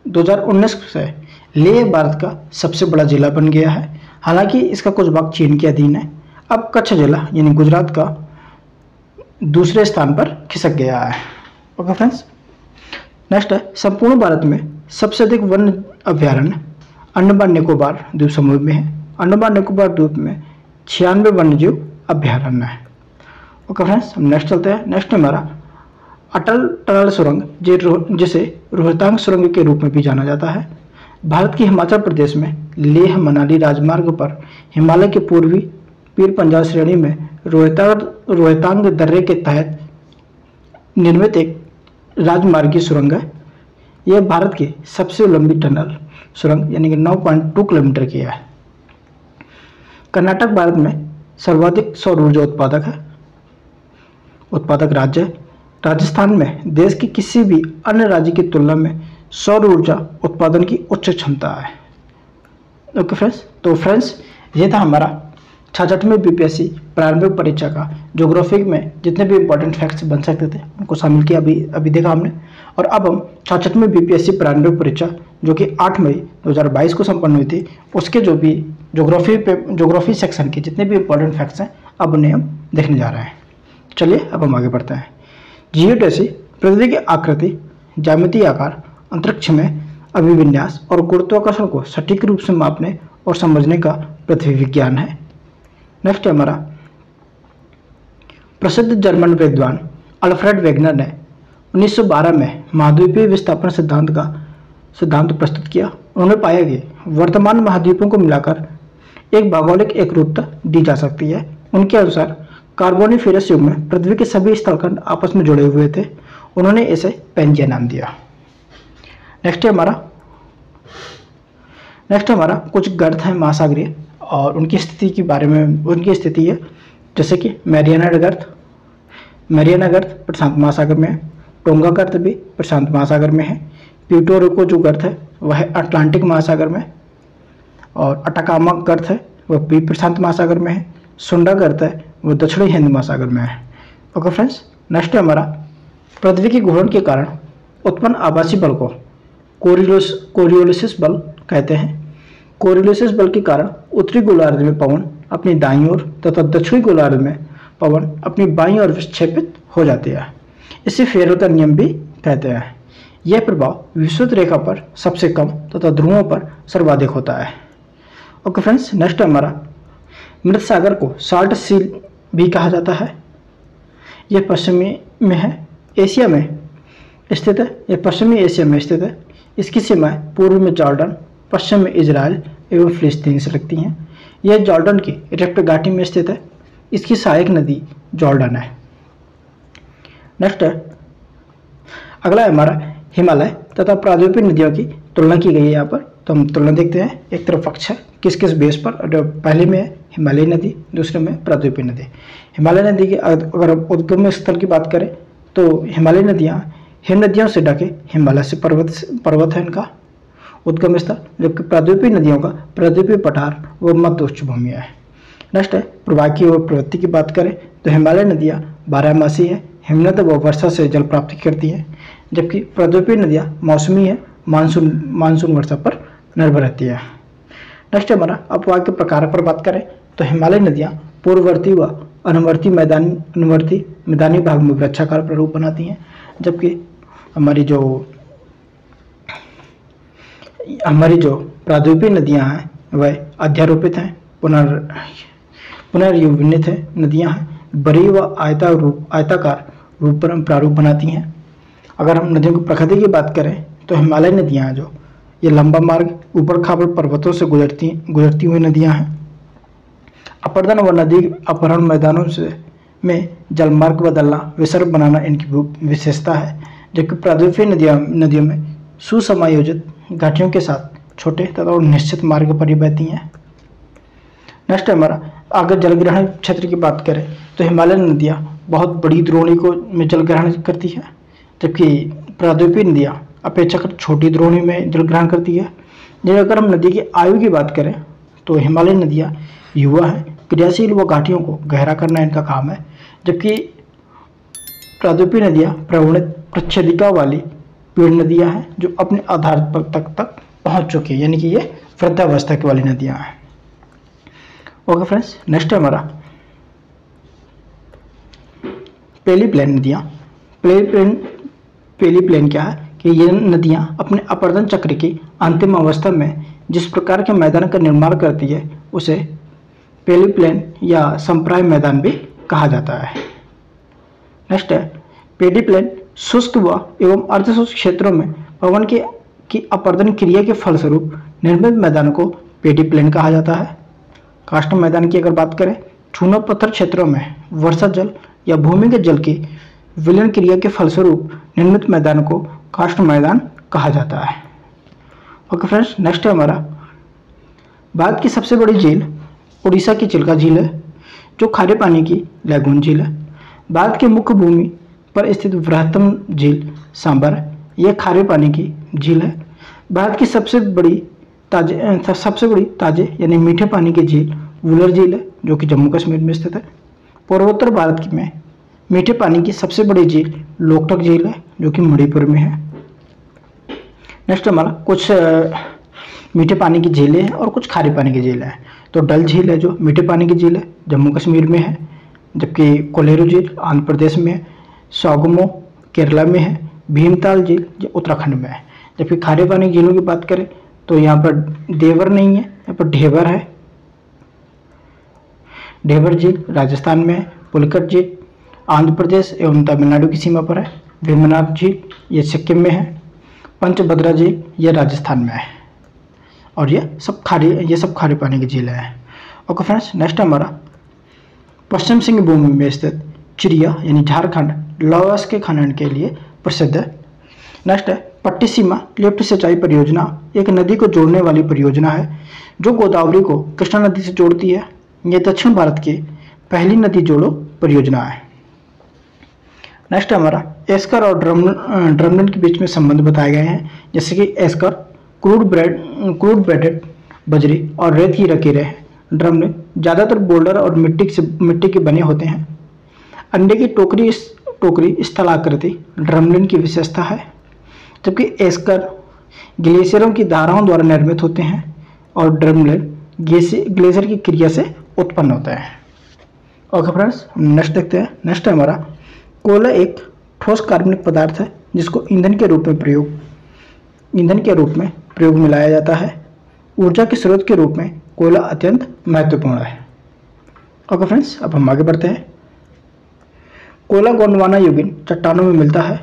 Speaker 1: 2019 से लेह भारत का सबसे बड़ा जिला बन गया है। हालांकि इसका कुछ भाग चीन के अधीन है। अब कच्छ जिला यानी गुजरात का दूसरे स्थान पर खिसक गया है। ओके फ्रेंड्स, नेक्स्ट है संपूर्ण भारत में सबसे अधिक वन अभ्यारण्य अंडमान निकोबार द्वीप समूह में है। अंडमान निकोबार द्वीप में 96 वन्यजीव अभ्यारण्य है। ओके फ्रेंड्स, हम नेक्स्ट चलते हैं। नेक्स्ट हमारा अटल टनल सुरंग, जिसे रोहतांग सुरंग के रूप में भी जाना जाता है, भारत के हिमाचल प्रदेश में लेह मनाली राजमार्ग पर हिमालय के पूर्वी पीर पंजाल श्रेणी में रोहतांग दर्रे के तहत निर्मित एक राजमार्गीय सुरंग है। यह भारत की सबसे लंबी टनल सुरंग यानी कि 9.2 किलोमीटर की है। कर्नाटक भारत में सर्वाधिक सौर ऊर्जा उत्पादक राज्य है। राजस्थान में देश के किसी भी अन्य राज्य की तुलना में सौर ऊर्जा उत्पादन की उच्च क्षमता है। ओके फ्रेंड्स, तो फ्रेंड्स ये था हमारा 66वीं बीपीएससी प्रारंभिक परीक्षा का ज्योग्राफी में जितने भी इंपॉर्टेंट फैक्ट्स बन सकते थे उनको शामिल किया, अभी देखा हमने। और अब हम 66वीं बीपीएससी प्रारंभिक परीक्षा जो कि 8 मई 2022 को संपन्न हुई थी, उसके जो भी ज्योग्राफी सेक्शन के जितने भी इंपॉर्टेंट फैक्ट्स हैं अब उन्हें हम देखने जा रहे हैं। चलिए अब हम आगे बढ़ते हैं। जियोडेसी पृथ्वी की आकृति, ज्यामितीय आकार, अंतरिक्ष में अभिविन्यास और गुरुत्वाकर्षण को सटीक रूप से मापने और समझने का पृथ्वी विज्ञान है। नेक्स्ट है हमारा, प्रसिद्ध जर्मन विद्वान अल्फ्रेड वेगनर ने 1912 में महाद्वीपीय विस्थापन सिद्धांत प्रस्तुत किया। उन्होंने पाया कि वर्तमान महाद्वीपों को मिलाकर एक भौगोलिक एकरूपता दी जा सकती है। उनके अनुसार कार्बोनिफेरस युग में पृथ्वी के सभी स्थलखंड आपस में जुड़े हुए थे। उन्होंने इसे पेंजिया नाम दिया। नेक्स्ट हमारा कुछ गर्त हैं महासागरीय और उनकी स्थिति के बारे में, उनकी स्थिति है जैसे कि मैरियाना गर्त प्रशांत महासागर में है। टोंगा गर्त भी प्रशांत महासागर में है। प्यूर्टो रिको जो गर्त है वह अटलांटिक महासागर में, और अटाकामा गर्त है वह भी प्रशांत महासागर में है। सुंडा गर्त है वो दक्षिणी हिंद महासागर में है। ओके फ्रेंड्स, नेक्स्ट है हमारा, पृथ्वी की घूर्णन के कारण उत्पन्न आभासी बल को कोरियोलिसिस बल कहते हैं। कोरियोलिसिस बल के कारण उत्तरी गोलार्ध में पवन अपनी दाईं ओर तथा दक्षिणी गोलार्ध में पवन अपनी बाईं ओर विक्षेपित हो जाती है। इसे फेरल का नियम भी कहते हैं। यह प्रभाव विषुवत रेखा पर सबसे कम तथा ध्रुवों पर सर्वाधिक होता है। ओके फ्रेंड्स, नेक्स्ट हमारा, मृत सागर को साल्ट सी भी कहा जाता है। यह पश्चिमी में है, एशिया में स्थित है। यह पश्चिमी एशिया में स्थित है। इसकी सीमाएं पूर्व में जॉर्डन, पश्चिम में इजराइल एवं फिलिस्तीन से लगती हैं। यह जॉर्डन की रिफ्ट घाटी में स्थित है। इसकी सहायक नदी जॉर्डन है। नेक्स्ट है अगला है हमारा, हिमालय तथा प्रायद्वीपीय नदियों की तुलना की गई है यहाँ पर। तो हम तुलना देखते हैं। एक तरफ अक्ष है किस किस बेस पर, पहले में है हिमालय नदी, दूसरे में प्रायद्वीपीय नदी। हिमालय नदी की अगर उद्गम स्थल की बात करें तो हिमालय नदियाँ हिम नदियों से ढके हिमालय से पर्वत है इनका उद्गम स्थल, जबकि प्रायद्वीपीय नदियों का प्रायद्वीपीय पठार व मध्य उच्च भूमियाँ है। नेक्स्ट है प्रवाह व प्रवृत्ति की बात करें तो हिमालय नदियाँ 12मासी है, हिमनद व वर्षा से जल प्राप्ति करती है, जबकि प्रायद्वीपीय नदियाँ मौसमी है, मानसून वर्षा पर निर्भर रहती है। नेक्स्ट हमारा अपवाह के प्रकार पर बात करें तो हिमालय नदियाँ पूर्ववर्ती व अनुवर्ती मैदानी भाग में वृक्षाकार प्रारूप बनाती हैं, जबकि हमारी जो प्रायद्वीपीय नदियाँ हैं वह अध्यारोपित हैं, पुनर्युविनित है नदियाँ हैं, बड़ी व आयताकार रूप प्रारूप बनाती हैं। अगर हम नदियों की प्रकृति की बात करें तो हिमालय नदियाँ जो ये लंबा मार्ग ऊपर खाबड़ पर्वतों से गुजरती हुई नदियाँ हैं। अपर्दन व नदी अपहरण मैदानों में जलमार्ग बदलना, विसर्ग बनाना इनकी विशेषता है, जबकि प्रायद्वीपीय नदियों में सुसमायोजित घाटियों के साथ छोटे तथा निश्चित मार्ग पर ही बहती हैं। नेक्स्ट हमारा, अगर जलग्रहण क्षेत्र की बात करें तो हिमालय नदियाँ बहुत बड़ी द्रोणी में जलग्रहण करती है, जबकि प्रायद्वीपीय नदियाँ अपेक्षाकृत छोटी द्रोणी में जलग्रहण करती है। जैसे अगर हम नदी की आयु की बात करें तो हिमालय नदियाँ युवा है, क्रियाशील व घाटियों को गहरा करना इनका काम है, जबकि प्रायद्वीपीय नदियाँ प्रवणित प्रच्छेदिका वाली पीढ़ नदियाँ हैं जो अपने आधार तक पहुँच चुकी है, यानी कि ये वृद्धावस्था की वाली नदियाँ हैं। ओके फ्रेंड्स, नेक्स्ट है हमारा पेली प्लेन नदियाँ। पेली प्लेन क्या है कि ये नदियाँ अपने अपर्दन चक्र की अंतिम अवस्था में जिस प्रकार के मैदान का निर्माण करती है उसे पेली प्लेन या संप्राय मैदान भी कहा जाता है। नेक्स्ट है पेडी प्लेन, शुष्क व एवं अर्धशुष्क क्षेत्रों में पवन की अपर्दन क्रिया के फलस्वरूप निर्मित मैदान को पेडी प्लेन कहा जाता है। काष्ठ मैदान की अगर बात करें, चूना पत्थर क्षेत्रों में वर्षा जल या भूमिगत जल की विलीन क्रिया के फलस्वरूप निर्मित मैदान को काष्ठ मैदान कहा जाता है। ओके फ्रेंड्स, नेक्स्ट है हमारा भारत की सबसे बड़ी झील उड़ीसा की चिल्का झील है, जो खारे पानी की लैगून झील है। भारत के मुख्य भूमि पर स्थित बृहत्तम झील सांबर है, यह खारे पानी की झील है। भारत की सबसे बड़ी ताजे यानी मीठे पानी की झील वुलर झील है, जो कि जम्मू कश्मीर में स्थित है। पूर्वोत्तर भारत में मीठे पानी की सबसे बड़ी झील लोकटक झील है, जो कि मणिपुर में है। नेक्स्ट हमारा कुछ मीठे पानी की झीलें हैं और कुछ खारे पानी की झीलें हैं। तो डल झील है जो मीठे पानी की झील है, जम्मू कश्मीर में है, जबकि कोलेरू झील आंध्र प्रदेश में है, सौगमो केरला में है, भीमताल झील जो उत्तराखंड में है। जबकि खारे पानी झीलों की बात करें तो यहाँ पर देवर नहीं है, यहाँ पर ढेबर है। ढेबर झील राजस्थान में है, पुलकट झील आंध्र प्रदेश एवं तमिलनाडु की सीमा पर है, भीमनाथ झील ये सिक्किम में है, पंचभद्रा झील ये राजस्थान में है, और ये सब खारे पानी की झीलें हैं। ओके फ्रेंड्स, नेक्स्ट हमारा पश्चिम सिंहभूम में स्थित चिड़िया यानी झारखंड लौह अयस्क के खनन के लिए प्रसिद्ध है। नेक्स्ट है पट्टिसीमा लिफ्ट सिंचाई परियोजना, एक नदी को जोड़ने वाली परियोजना है जो गोदावरी को कृष्णा नदी से जोड़ती है। ये दक्षिण भारत की पहली नदी जोड़ो परियोजना है। नेक्स्ट हमारा एस्कर और ड्रमलिन के बीच में संबंध बताए गए हैं, जैसे कि एस्कर क्रूड बेडेड बजरी और रेत की लकीरें हैं। ड्रमलिन ज़्यादातर बोल्डर और मिट्टी के बने होते हैं। अंडे की टोकरी स्थलाकृति ड्रमलिन की विशेषता है, जबकि एस्कर ग्लेशियरों की धाराओं द्वारा निर्मित होते हैं और ड्रमलिन ग्लेशियर की क्रिया से उत्पन्न होते हैं। ओके फ्रेंड्स, नेक्स्ट देखते हैं। नेक्स्ट है हमारा कोयला एक ठोस कार्बनिक पदार्थ है जिसको ईंधन के रूप में प्रयोग में लाया जाता है। ऊर्जा के स्रोत के रूप में कोयला अत्यंत महत्वपूर्ण है। ओके फ्रेंड्स, अब हम आगे बढ़ते हैं। कोयला गोंडवाना युगीन चट्टानों में मिलता है।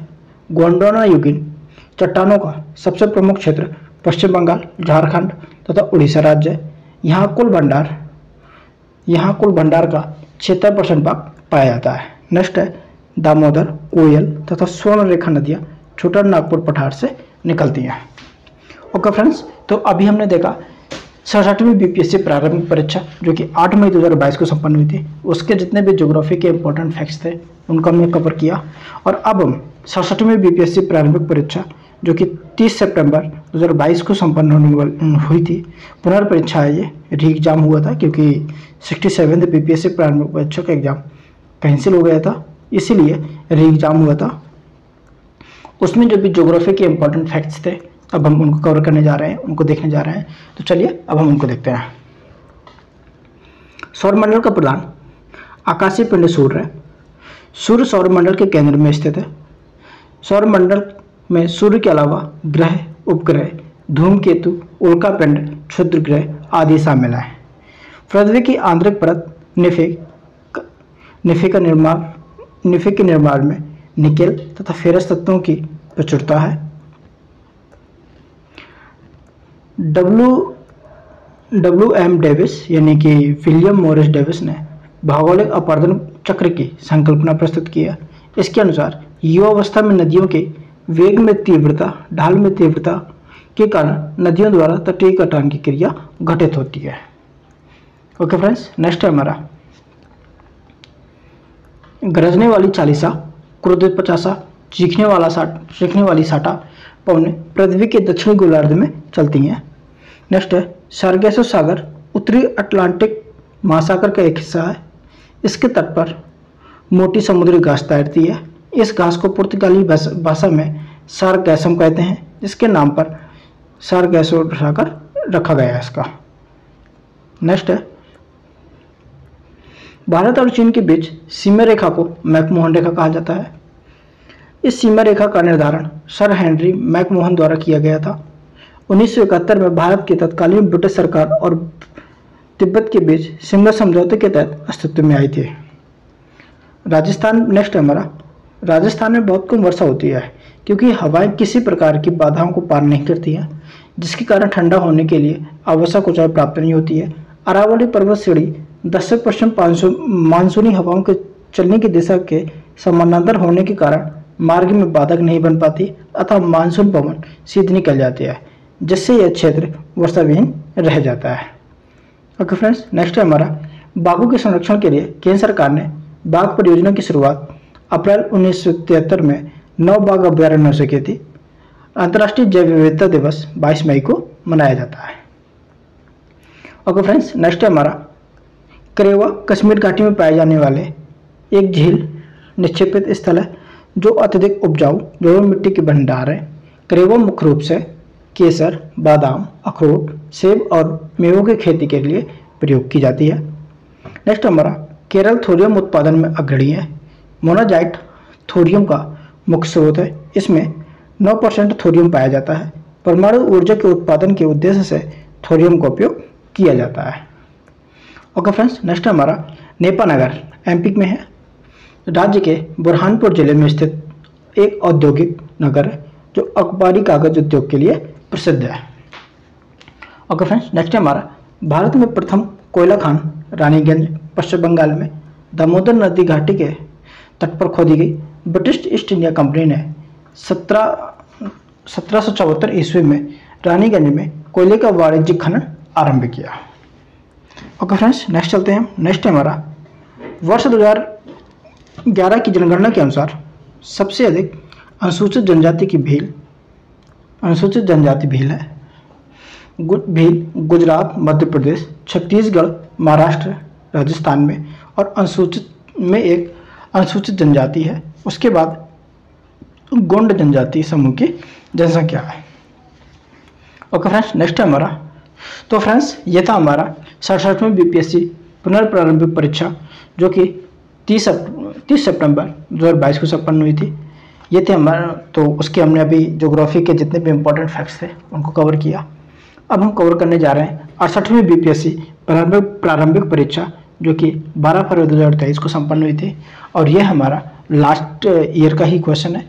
Speaker 1: गोंडवाना युगीन चट्टानों का सबसे प्रमुख क्षेत्र पश्चिम बंगाल, झारखंड तथा उड़ीसा राज्य है। यहाँ कुल भंडार का 76% भाग पाया जाता है। नेक्स्ट है दामोदर, कोयल तथा स्वर्ण रेखा नदियाँ छोटा नागपुर पठार से निकलती हैं। ओके फ्रेंड्स, तो अभी हमने देखा 67वीं बीपीएससी प्रारंभिक परीक्षा जो कि 8 मई 2022 को संपन्न हुई थी। उसके जितने भी ज्योग्राफी के इंपॉर्टेंट फैक्ट्स थे उनको हमने कवर किया। और अब हम 67वीं बीपीएससी प्रारंभिक परीक्षा जो कि 30 सितंबर 2022 को संपन्न हुई थी, पुनर्परीक्षा है ये, री एग्जाम हुआ था क्योंकि 67वीं बीपीएससी प्रारंभिक परीक्षा का एग्जाम कैंसिल हो गया था, इसीलिए री एग्जाम हुआ था। उसमें जो भी ज्योग्राफी के इंपॉर्टेंट फैक्ट्स थे अब हम उनको कवर करने जा रहे हैं, उनको देखने जा रहे हैं। तो चलिए अब हम उनको देखते हैं। सौरमंडल का प्रधान आकाशीय पिंड सूर्य है। सूर्य सौरमंडल के केंद्र में स्थित है। सौरमंडल में सूर्य के अलावा ग्रह, उपग्रह, धूमकेतु, उल्कापिंड, क्षुद्र ग्रह आदि शामिल हैं। पृथ्वी की आंतरिक परत निफे के निर्माण में निकेल तथा फेरस तत्वों की प्रचुरता है। डब्ल्यू.एम. डेविस यानी कि विलियम मॉरिस डेविस ने भौगोलिक अपवर्तन चक्र की संकल्पना प्रस्तुत की है। इसके अनुसार युवावस्था में नदियों के वेग में तीव्रता, ढाल में तीव्रता के कारण नदियों द्वारा तटीय कटान की क्रिया घटित होती है। ओके फ्रेंड्स, नेक्स्ट है हमारा गरजने वाली चालीसा, क्रोधित पचासा, चीखने वाली साटा पवनें पृथ्वी के दक्षिणी गोलार्ध में चलती हैं। नेक्स्ट है सार्गेसो सागर उत्तरी अटलांटिक महासागर का एक हिस्सा है। इसके तट पर मोटी समुद्री घास तैरती है। इस घास को पुर्तगाली भाषा में सारगैसम कहते हैं, जिसके नाम पर सार्गेसो सागर रखा गया है इसका। नेक्स्ट है भारत और चीन के बीच सीमा रेखा को मैकमोहन रेखा कहा जाता है। इस सीमा रेखा का निर्धारण सर हेनरी मैकमोहन द्वारा किया गया था। 1971 में भारत की तत्कालीन ब्रिटिश सरकार और तिब्बत के बीच शिमला समझौते के तहत अस्तित्व में आई थी। राजस्थान, नेक्स्ट हमारा राजस्थान में बहुत कम वर्षा होती है क्योंकि हवाएं किसी प्रकार की बाधाओं को पार नहीं करती हैं, जिसके कारण ठंडा होने के लिए आवश्यक ऊंचाई प्राप्त नहीं होती है। अरावली पर्वत श्रेणी दक्षिण पश्चिम मानसूनी हवाओं के चलने की दिशा के समानांतर होने के कारण मार्ग में बाधक नहीं बन पाती अथवा मानसून पवन सीधे निकल जाते हैं, जिससे यह क्षेत्र वर्षा विहीन रह जाता है। ओके फ्रेंड्स, नेक्स्ट है हमारा बाघों के संरक्षण के लिए केंद्र सरकार ने बाघ परियोजना की शुरुआत अप्रैल 1973 में 9 बाघ अभ्यारण्यों से की थी। अंतर्राष्ट्रीय जैव विविधता दिवस 22 मई को मनाया जाता है। ओके फ्रेंड्स, नेक्स्ट है हमारा करेवा कश्मीर घाटी में पाए जाने वाले एक झील निक्षेपित स्थल है जो अत्यधिक उपजाऊ जलोढ़ मिट्टी के भंडार है। करेवा मुख्य रूप से केसर, बादाम, अखरोट, सेब और मेवों की खेती के लिए प्रयोग की जाती है। नेक्स्ट हमारा केरल थोरियम उत्पादन में अग्रणी है। मोनाजाइट थोरियम का मुख्य स्रोत है। इसमें 9% थोरियम पाया जाता है। परमाणु ऊर्जा के उत्पादन के उद्देश्य से थोरियम का उपयोग किया जाता है। ओके फ्रेंड्स, नेक्स्ट हमारा नेपानगर एमपी में है। राज्य के बुरहानपुर जिले में स्थित एक औद्योगिक नगर है जो अखबारी कागज उद्योग के लिए प्रसिद्ध है। ओके फ्रेंड्स, नेक्स्ट हमारा भारत में प्रथम कोयला खान रानीगंज पश्चिम बंगाल में दामोदर नदी घाटी के तट पर खोदी गई। ब्रिटिश ईस्ट इंडिया कंपनी ने 1774 ईस्वी में रानीगंज में कोयले का वाणिज्यिक खनन आरंभ किया। ओके फ्रेंड्स, नेक्स्ट चलते हैं। नेक्स्ट हमारा वर्ष 2011 की जनगणना के अनुसार सबसे अधिक अनुसूचित जनजाति भील है। भील गुजरात, मध्य प्रदेश, छत्तीसगढ़, महाराष्ट्र, राजस्थान में और एक अनुसूचित जनजाति है। उसके बाद गोंड जनजाति समूह की जनसंख्या है। ओके फ्रेंड्स, नेक्स्ट है हमारा। तो फ्रेंड्स, ये था हमारा 67वें बीपीएससी पुनर्प्रारंभिक परीक्षा जो कि 30 सितंबर 2022 को संपन्न हुई थी। ये थे हमारा, तो उसके हमने अभी ज्योग्राफी के जितने भी इम्पोर्टेंट फैक्ट्स थे उनको कवर किया। अब हम कवर करने जा रहे हैं 68वीं बीपीएससी प्रारंभिक परीक्षा जो कि 12 फरवरी 2023 को संपन्न हुई थी और यह हमारा लास्ट ईयर का ही क्वेश्चन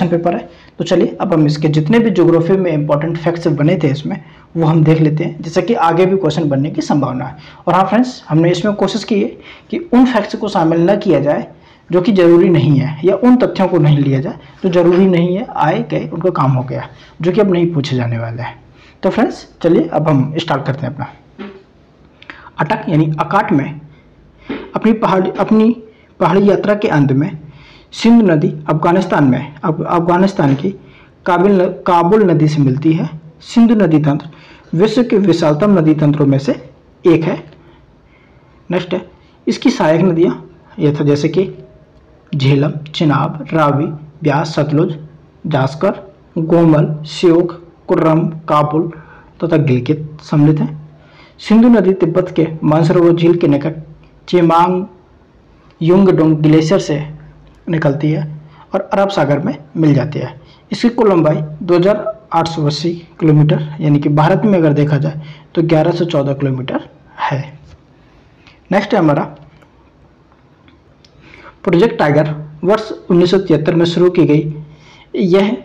Speaker 1: पेपर है। तो चलिए अब हम इसके जितने भी ज्योग्राफी में इंपॉर्टेंट फैक्ट्स बने थे इसमें वो हम देख लेते हैं, जैसे कि आगे भी क्वेश्चन बनने की संभावना है। और हाँ फ्रेंड्स, हमने इसमें कोशिश की है कि उन फैक्ट्स को शामिल न किया जाए जो कि जरूरी नहीं है, या उन तथ्यों को नहीं लिया जाए जो जरूरी नहीं है, आए गए उनका काम हो गया, जो कि अब नहीं पूछे जाने वाले हैं। तो फ्रेंड्स चलिए अब हम स्टार्ट करते हैं अपना अटक यानी अकाट में अपनी पहाड़ी यात्रा के अंत में सिंधु नदी अफगानिस्तान की काबुल नदी से मिलती है। सिंधु नदी तंत्र विश्व के विशालतम नदी तंत्रों में से एक है। नेक्स्ट है इसकी सहायक नदियाँ ये था जैसे कि झेलम, चिनाब, रावी, ब्यास, सतलुज, जास्कर, गोमल, श्योक, कुर्रम, काबुल तथा गिलगित सम्मिलित हैं। सिंधु नदी तिब्बत के मानसरोवर झील के निकट चेमांग युंगडोंग ग्लेशियर से निकलती है और अरब सागर में मिल जाती है। इसकी कुल लंबाई 2880 किलोमीटर यानी कि भारत में अगर देखा जाए तो 1114 किलोमीटर है। नेक्स्ट है हमारा प्रोजेक्ट टाइगर वर्ष 1973 में शुरू की गई। यह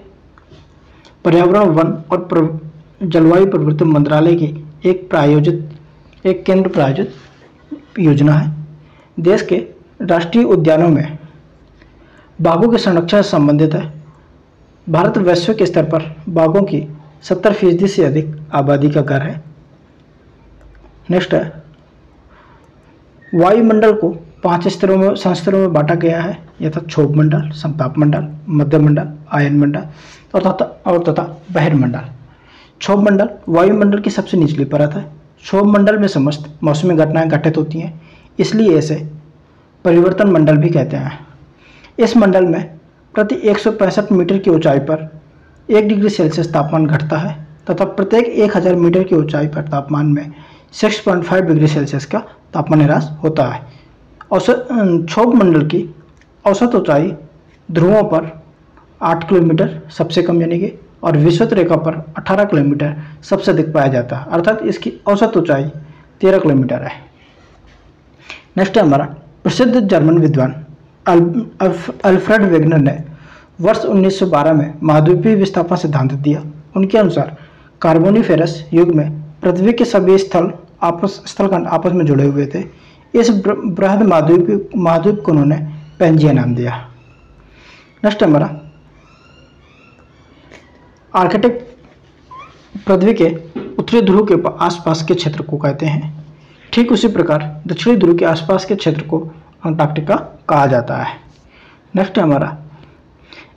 Speaker 1: पर्यावरण, वन और जलवायु परिवर्तन मंत्रालय की एक केंद्र प्रायोजित योजना है। देश के राष्ट्रीय उद्यानों में बाघों के संरक्षण से संबंधित है। भारत वैश्विक स्तर पर बाघों की 70% से अधिक आबादी का घर है। नेक्स्ट है वायुमंडल को 5 संस्तरों में बांटा गया है। यथा क्षोभ मंडल, समताप मंडल, मध्य मंडल, आयन मंडल और तथा बहिर्मंडल। क्षोभ मंडल वायुमंडल की सबसे निचली परत है। क्षोभ मंडल में समस्त मौसमी घटनाएं घटित होती हैं, इसलिए इसे परिवर्तन मंडल भी कहते हैं। इस मंडल में प्रति 165 मीटर की ऊंचाई पर 1 डिग्री सेल्सियस तापमान घटता है तथा प्रत्येक 1000 मीटर की ऊंचाई पर तापमान में 6.5 डिग्री सेल्सियस का तापमान ह्रास होता है। क्षोभ मंडल की औसत ऊंचाई ध्रुवों पर 8 किलोमीटर सबसे कम यानी कि और विषुवत रेखा पर 18 किलोमीटर सबसे अधिक पाया जाता है, अर्थात इसकी औसत ऊंचाई 13 किलोमीटर है। नेक्स्ट है हमारा प्रसिद्ध जर्मन विद्वान अल्फ्रेड वेगनर ने वर्ष 1912 में महाद्वीपीय विस्थापन सिद्धांत दिया। उनके अनुसार कार्बोनिफेरस युग में पृथ्वी के सभी स्थलखंड आपस में जुड़े हुए थे। इस बृहद महाद्वीप को उन्होंने पेंजिया नाम दिया। नेक्स्ट हमारा आर्कटिक पृथ्वी के उत्तरी ध्रुव के आसपास के क्षेत्र को कहते हैं। ठीक उसी प्रकार दक्षिणी ध्रुव के आसपास के क्षेत्र को अंटार्कटिका कहा जाता है। नेक्स्ट हमारा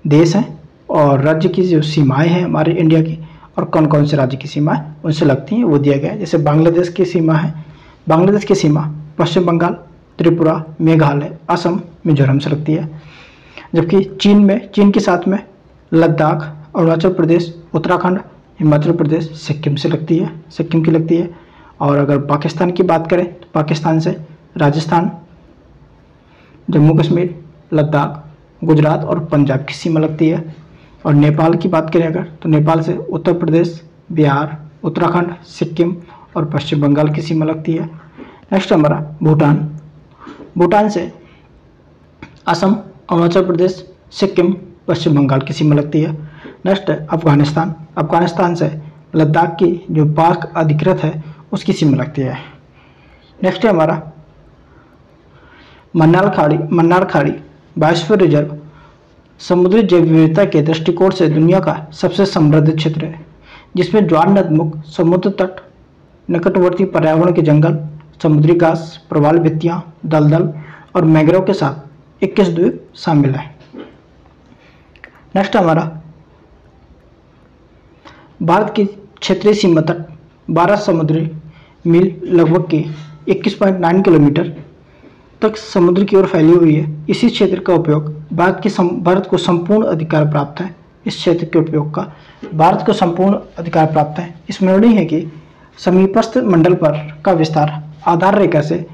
Speaker 1: देश है और राज्य की जो सीमाएं हैं हमारे इंडिया की और कौन कौन से राज्य की सीमाएं उनसे लगती हैं वो दिया गया है। जैसे बांग्लादेश की सीमा है। बांग्लादेश की सीमा पश्चिम बंगाल, त्रिपुरा, मेघालय, असम, मिजोरम से लगती है। जबकि चीन के साथ में लद्दाख, अरुणाचल प्रदेश, उत्तराखंड, हिमाचल प्रदेश, सिक्किम से लगती है, सिक्किम की लगती है। और अगर पाकिस्तान की बात करें तो पाकिस्तान से राजस्थान, जम्मू कश्मीर, लद्दाख, गुजरात और पंजाब की सीमा लगती है। और नेपाल की बात करें अगर तो नेपाल से उत्तर प्रदेश, बिहार, उत्तराखंड, सिक्किम और पश्चिम बंगाल की सीमा लगती है। नेक्स्ट हमारा भूटान, भूटान से असम, अरुणाचल प्रदेश, सिक्किम, पश्चिम बंगाल की सीमा लगती है। नेक्स्ट है अफगानिस्तान, अफगानिस्तान से लद्दाख की जो पाक अधिकृत है उसकी सीमा लगती है। नेक्स्ट है हमारा मन्नार खाड़ी बायोस्फीयर रिजर्व समुद्री जैव विविधता के दृष्टिकोण से दुनिया का सबसे समृद्ध क्षेत्र है, जिसमें ज्वार नदमुख, समुद्र तट, निकटवर्ती पर्यावरण के जंगल, समुद्री घास, प्रवाल भित्तियाँ, दलदल और मैंग्रोव के साथ 21 द्वीप शामिल हैं। नेक्स्ट हमारा भारत की क्षेत्रीय सीमा तट 12 समुद्री मील लगभग के 21.9 किलोमीटर तक समुद्र की ओर फैली हुई है। इसी क्षेत्र का उपयोग भारत को संपूर्ण अधिकार प्राप्त है। इस क्षेत्र के उपयोग का भारत को संपूर्ण अधिकार प्राप्त है। स्मरणीय है कि समीपस्थ मंडल पर का विस्तार आधार रेखा से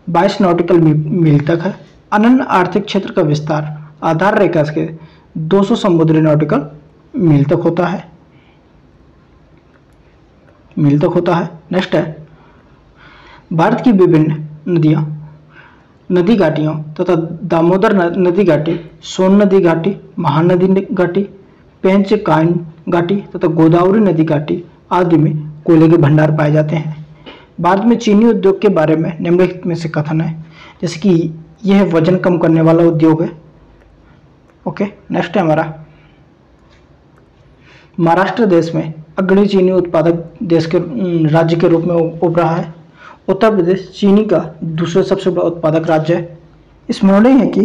Speaker 1: 22 नॉटिकल मील तक है। अनन्य आर्थिक क्षेत्र का विस्तार आधार रेखा से 200 समुद्री नॉटिकल मील तक होता है। नेक्स्ट है भारत की विभिन्न नदी घाटियों तथा दामोदर नदी घाटी, सोन नदी घाटी, महानदी घाटी, पेंच काइन घाटी तथा गोदावरी नदी घाटी आदि में कोयले के भंडार पाए जाते हैं। भारत में चीनी उद्योग के बारे में निम्नलिखित में से कथन है, जैसे कि यह वजन कम करने वाला उद्योग है। ओके, नेक्स्ट है हमारा महाराष्ट्र देश में अग्रणी चीनी उत्पादक देश के राज्य के रूप में उभरा है। उत्तर प्रदेश चीनी का दूसरा सबसे बड़ा उत्पादक राज्य है। स्मरणीय है कि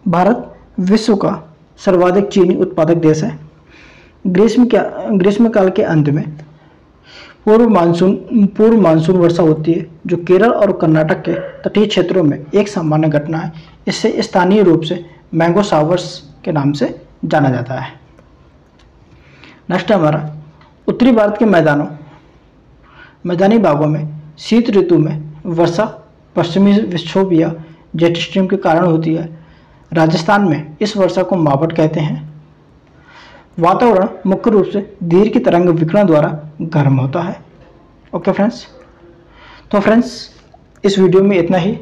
Speaker 1: भारत विश्व का सर्वाधिक चीनी उत्पादक देश है। ग्रीष्मकाल के अंत में पूर्व मानसून वर्षा होती है, जो केरल और कर्नाटक के तटीय क्षेत्रों में एक सामान्य घटना है। इससे स्थानीय रूप से मैंगो शावर्स के नाम से जाना जाता है। नेक्स्ट हमारा उत्तरी भारत के मैदानी भागों में शीत ऋतु में वर्षा पश्चिमी विक्षोभ या जेट स्ट्रीम के कारण होती है। राजस्थान में इस वर्षा को मावट कहते हैं। वातावरण मुख्य रूप से धीर की तरंग विकिरण द्वारा गर्म होता है। ओके फ्रेंड्स, तो फ्रेंड्स इस वीडियो में इतना ही,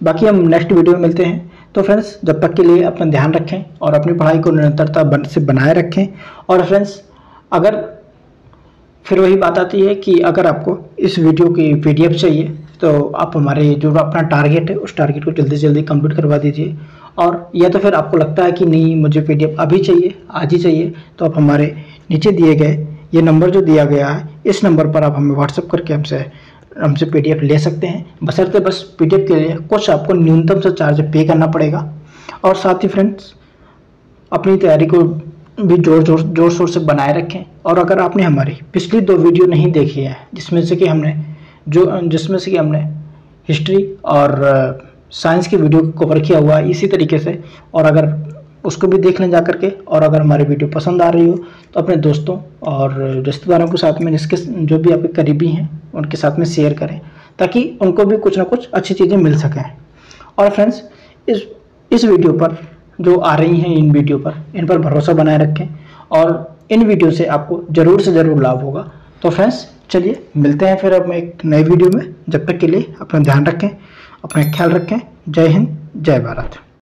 Speaker 1: बाकी हम नेक्स्ट वीडियो में मिलते हैं। तो फ्रेंड्स जब तक के लिए अपना ध्यान रखें और अपनी पढ़ाई को निरंतरता से बनाए रखें। और फ्रेंड्स अगर फिर वही बात आती है कि अगर आपको इस वीडियो की PDF चाहिए तो आप हमारे जो अपना टारगेट है उस टारगेट को जल्दी से जल्दी कंप्लीट करवा दीजिए। और या तो फिर आपको लगता है कि नहीं मुझे PDF अभी चाहिए, आज ही चाहिए, तो आप हमारे नीचे दिए गए ये नंबर जो दिया गया है इस नंबर पर आप हमें व्हाट्सअप करके हमसे PDF ले सकते हैं। बशर्ते बस PDF के लिए कुछ आपको न्यूनतम से चार्ज पे करना पड़ेगा। और साथ ही फ्रेंड्स अपनी तैयारी को भी जोर शोर से बनाए रखें। और अगर आपने हमारी पिछली 2 वीडियो नहीं देखी है जिसमें से कि हमने हिस्ट्री और साइंस की वीडियो को कवर किया हुआ है इसी तरीके से, और अगर उसको भी देख लें जा करके, और अगर हमारी वीडियो पसंद आ रही हो तो अपने दोस्तों और रिश्तेदारों के साथ में जो भी आपके करीबी हैं उनके साथ में शेयर करें, ताकि उनको भी कुछ ना कुछ अच्छी चीज़ें मिल सकें। और फ्रेंड्स इस वीडियो पर जो आ रही हैं इन पर भरोसा बनाए रखें और इन वीडियो से आपको ज़रूर से ज़रूर लाभ होगा। तो फ्रेंड्स चलिए मिलते हैं फिर अब एक नए वीडियो में। जब तक के लिए अपना ध्यान रखें, अपना ख्याल रखें। जय हिंद, जय भारत।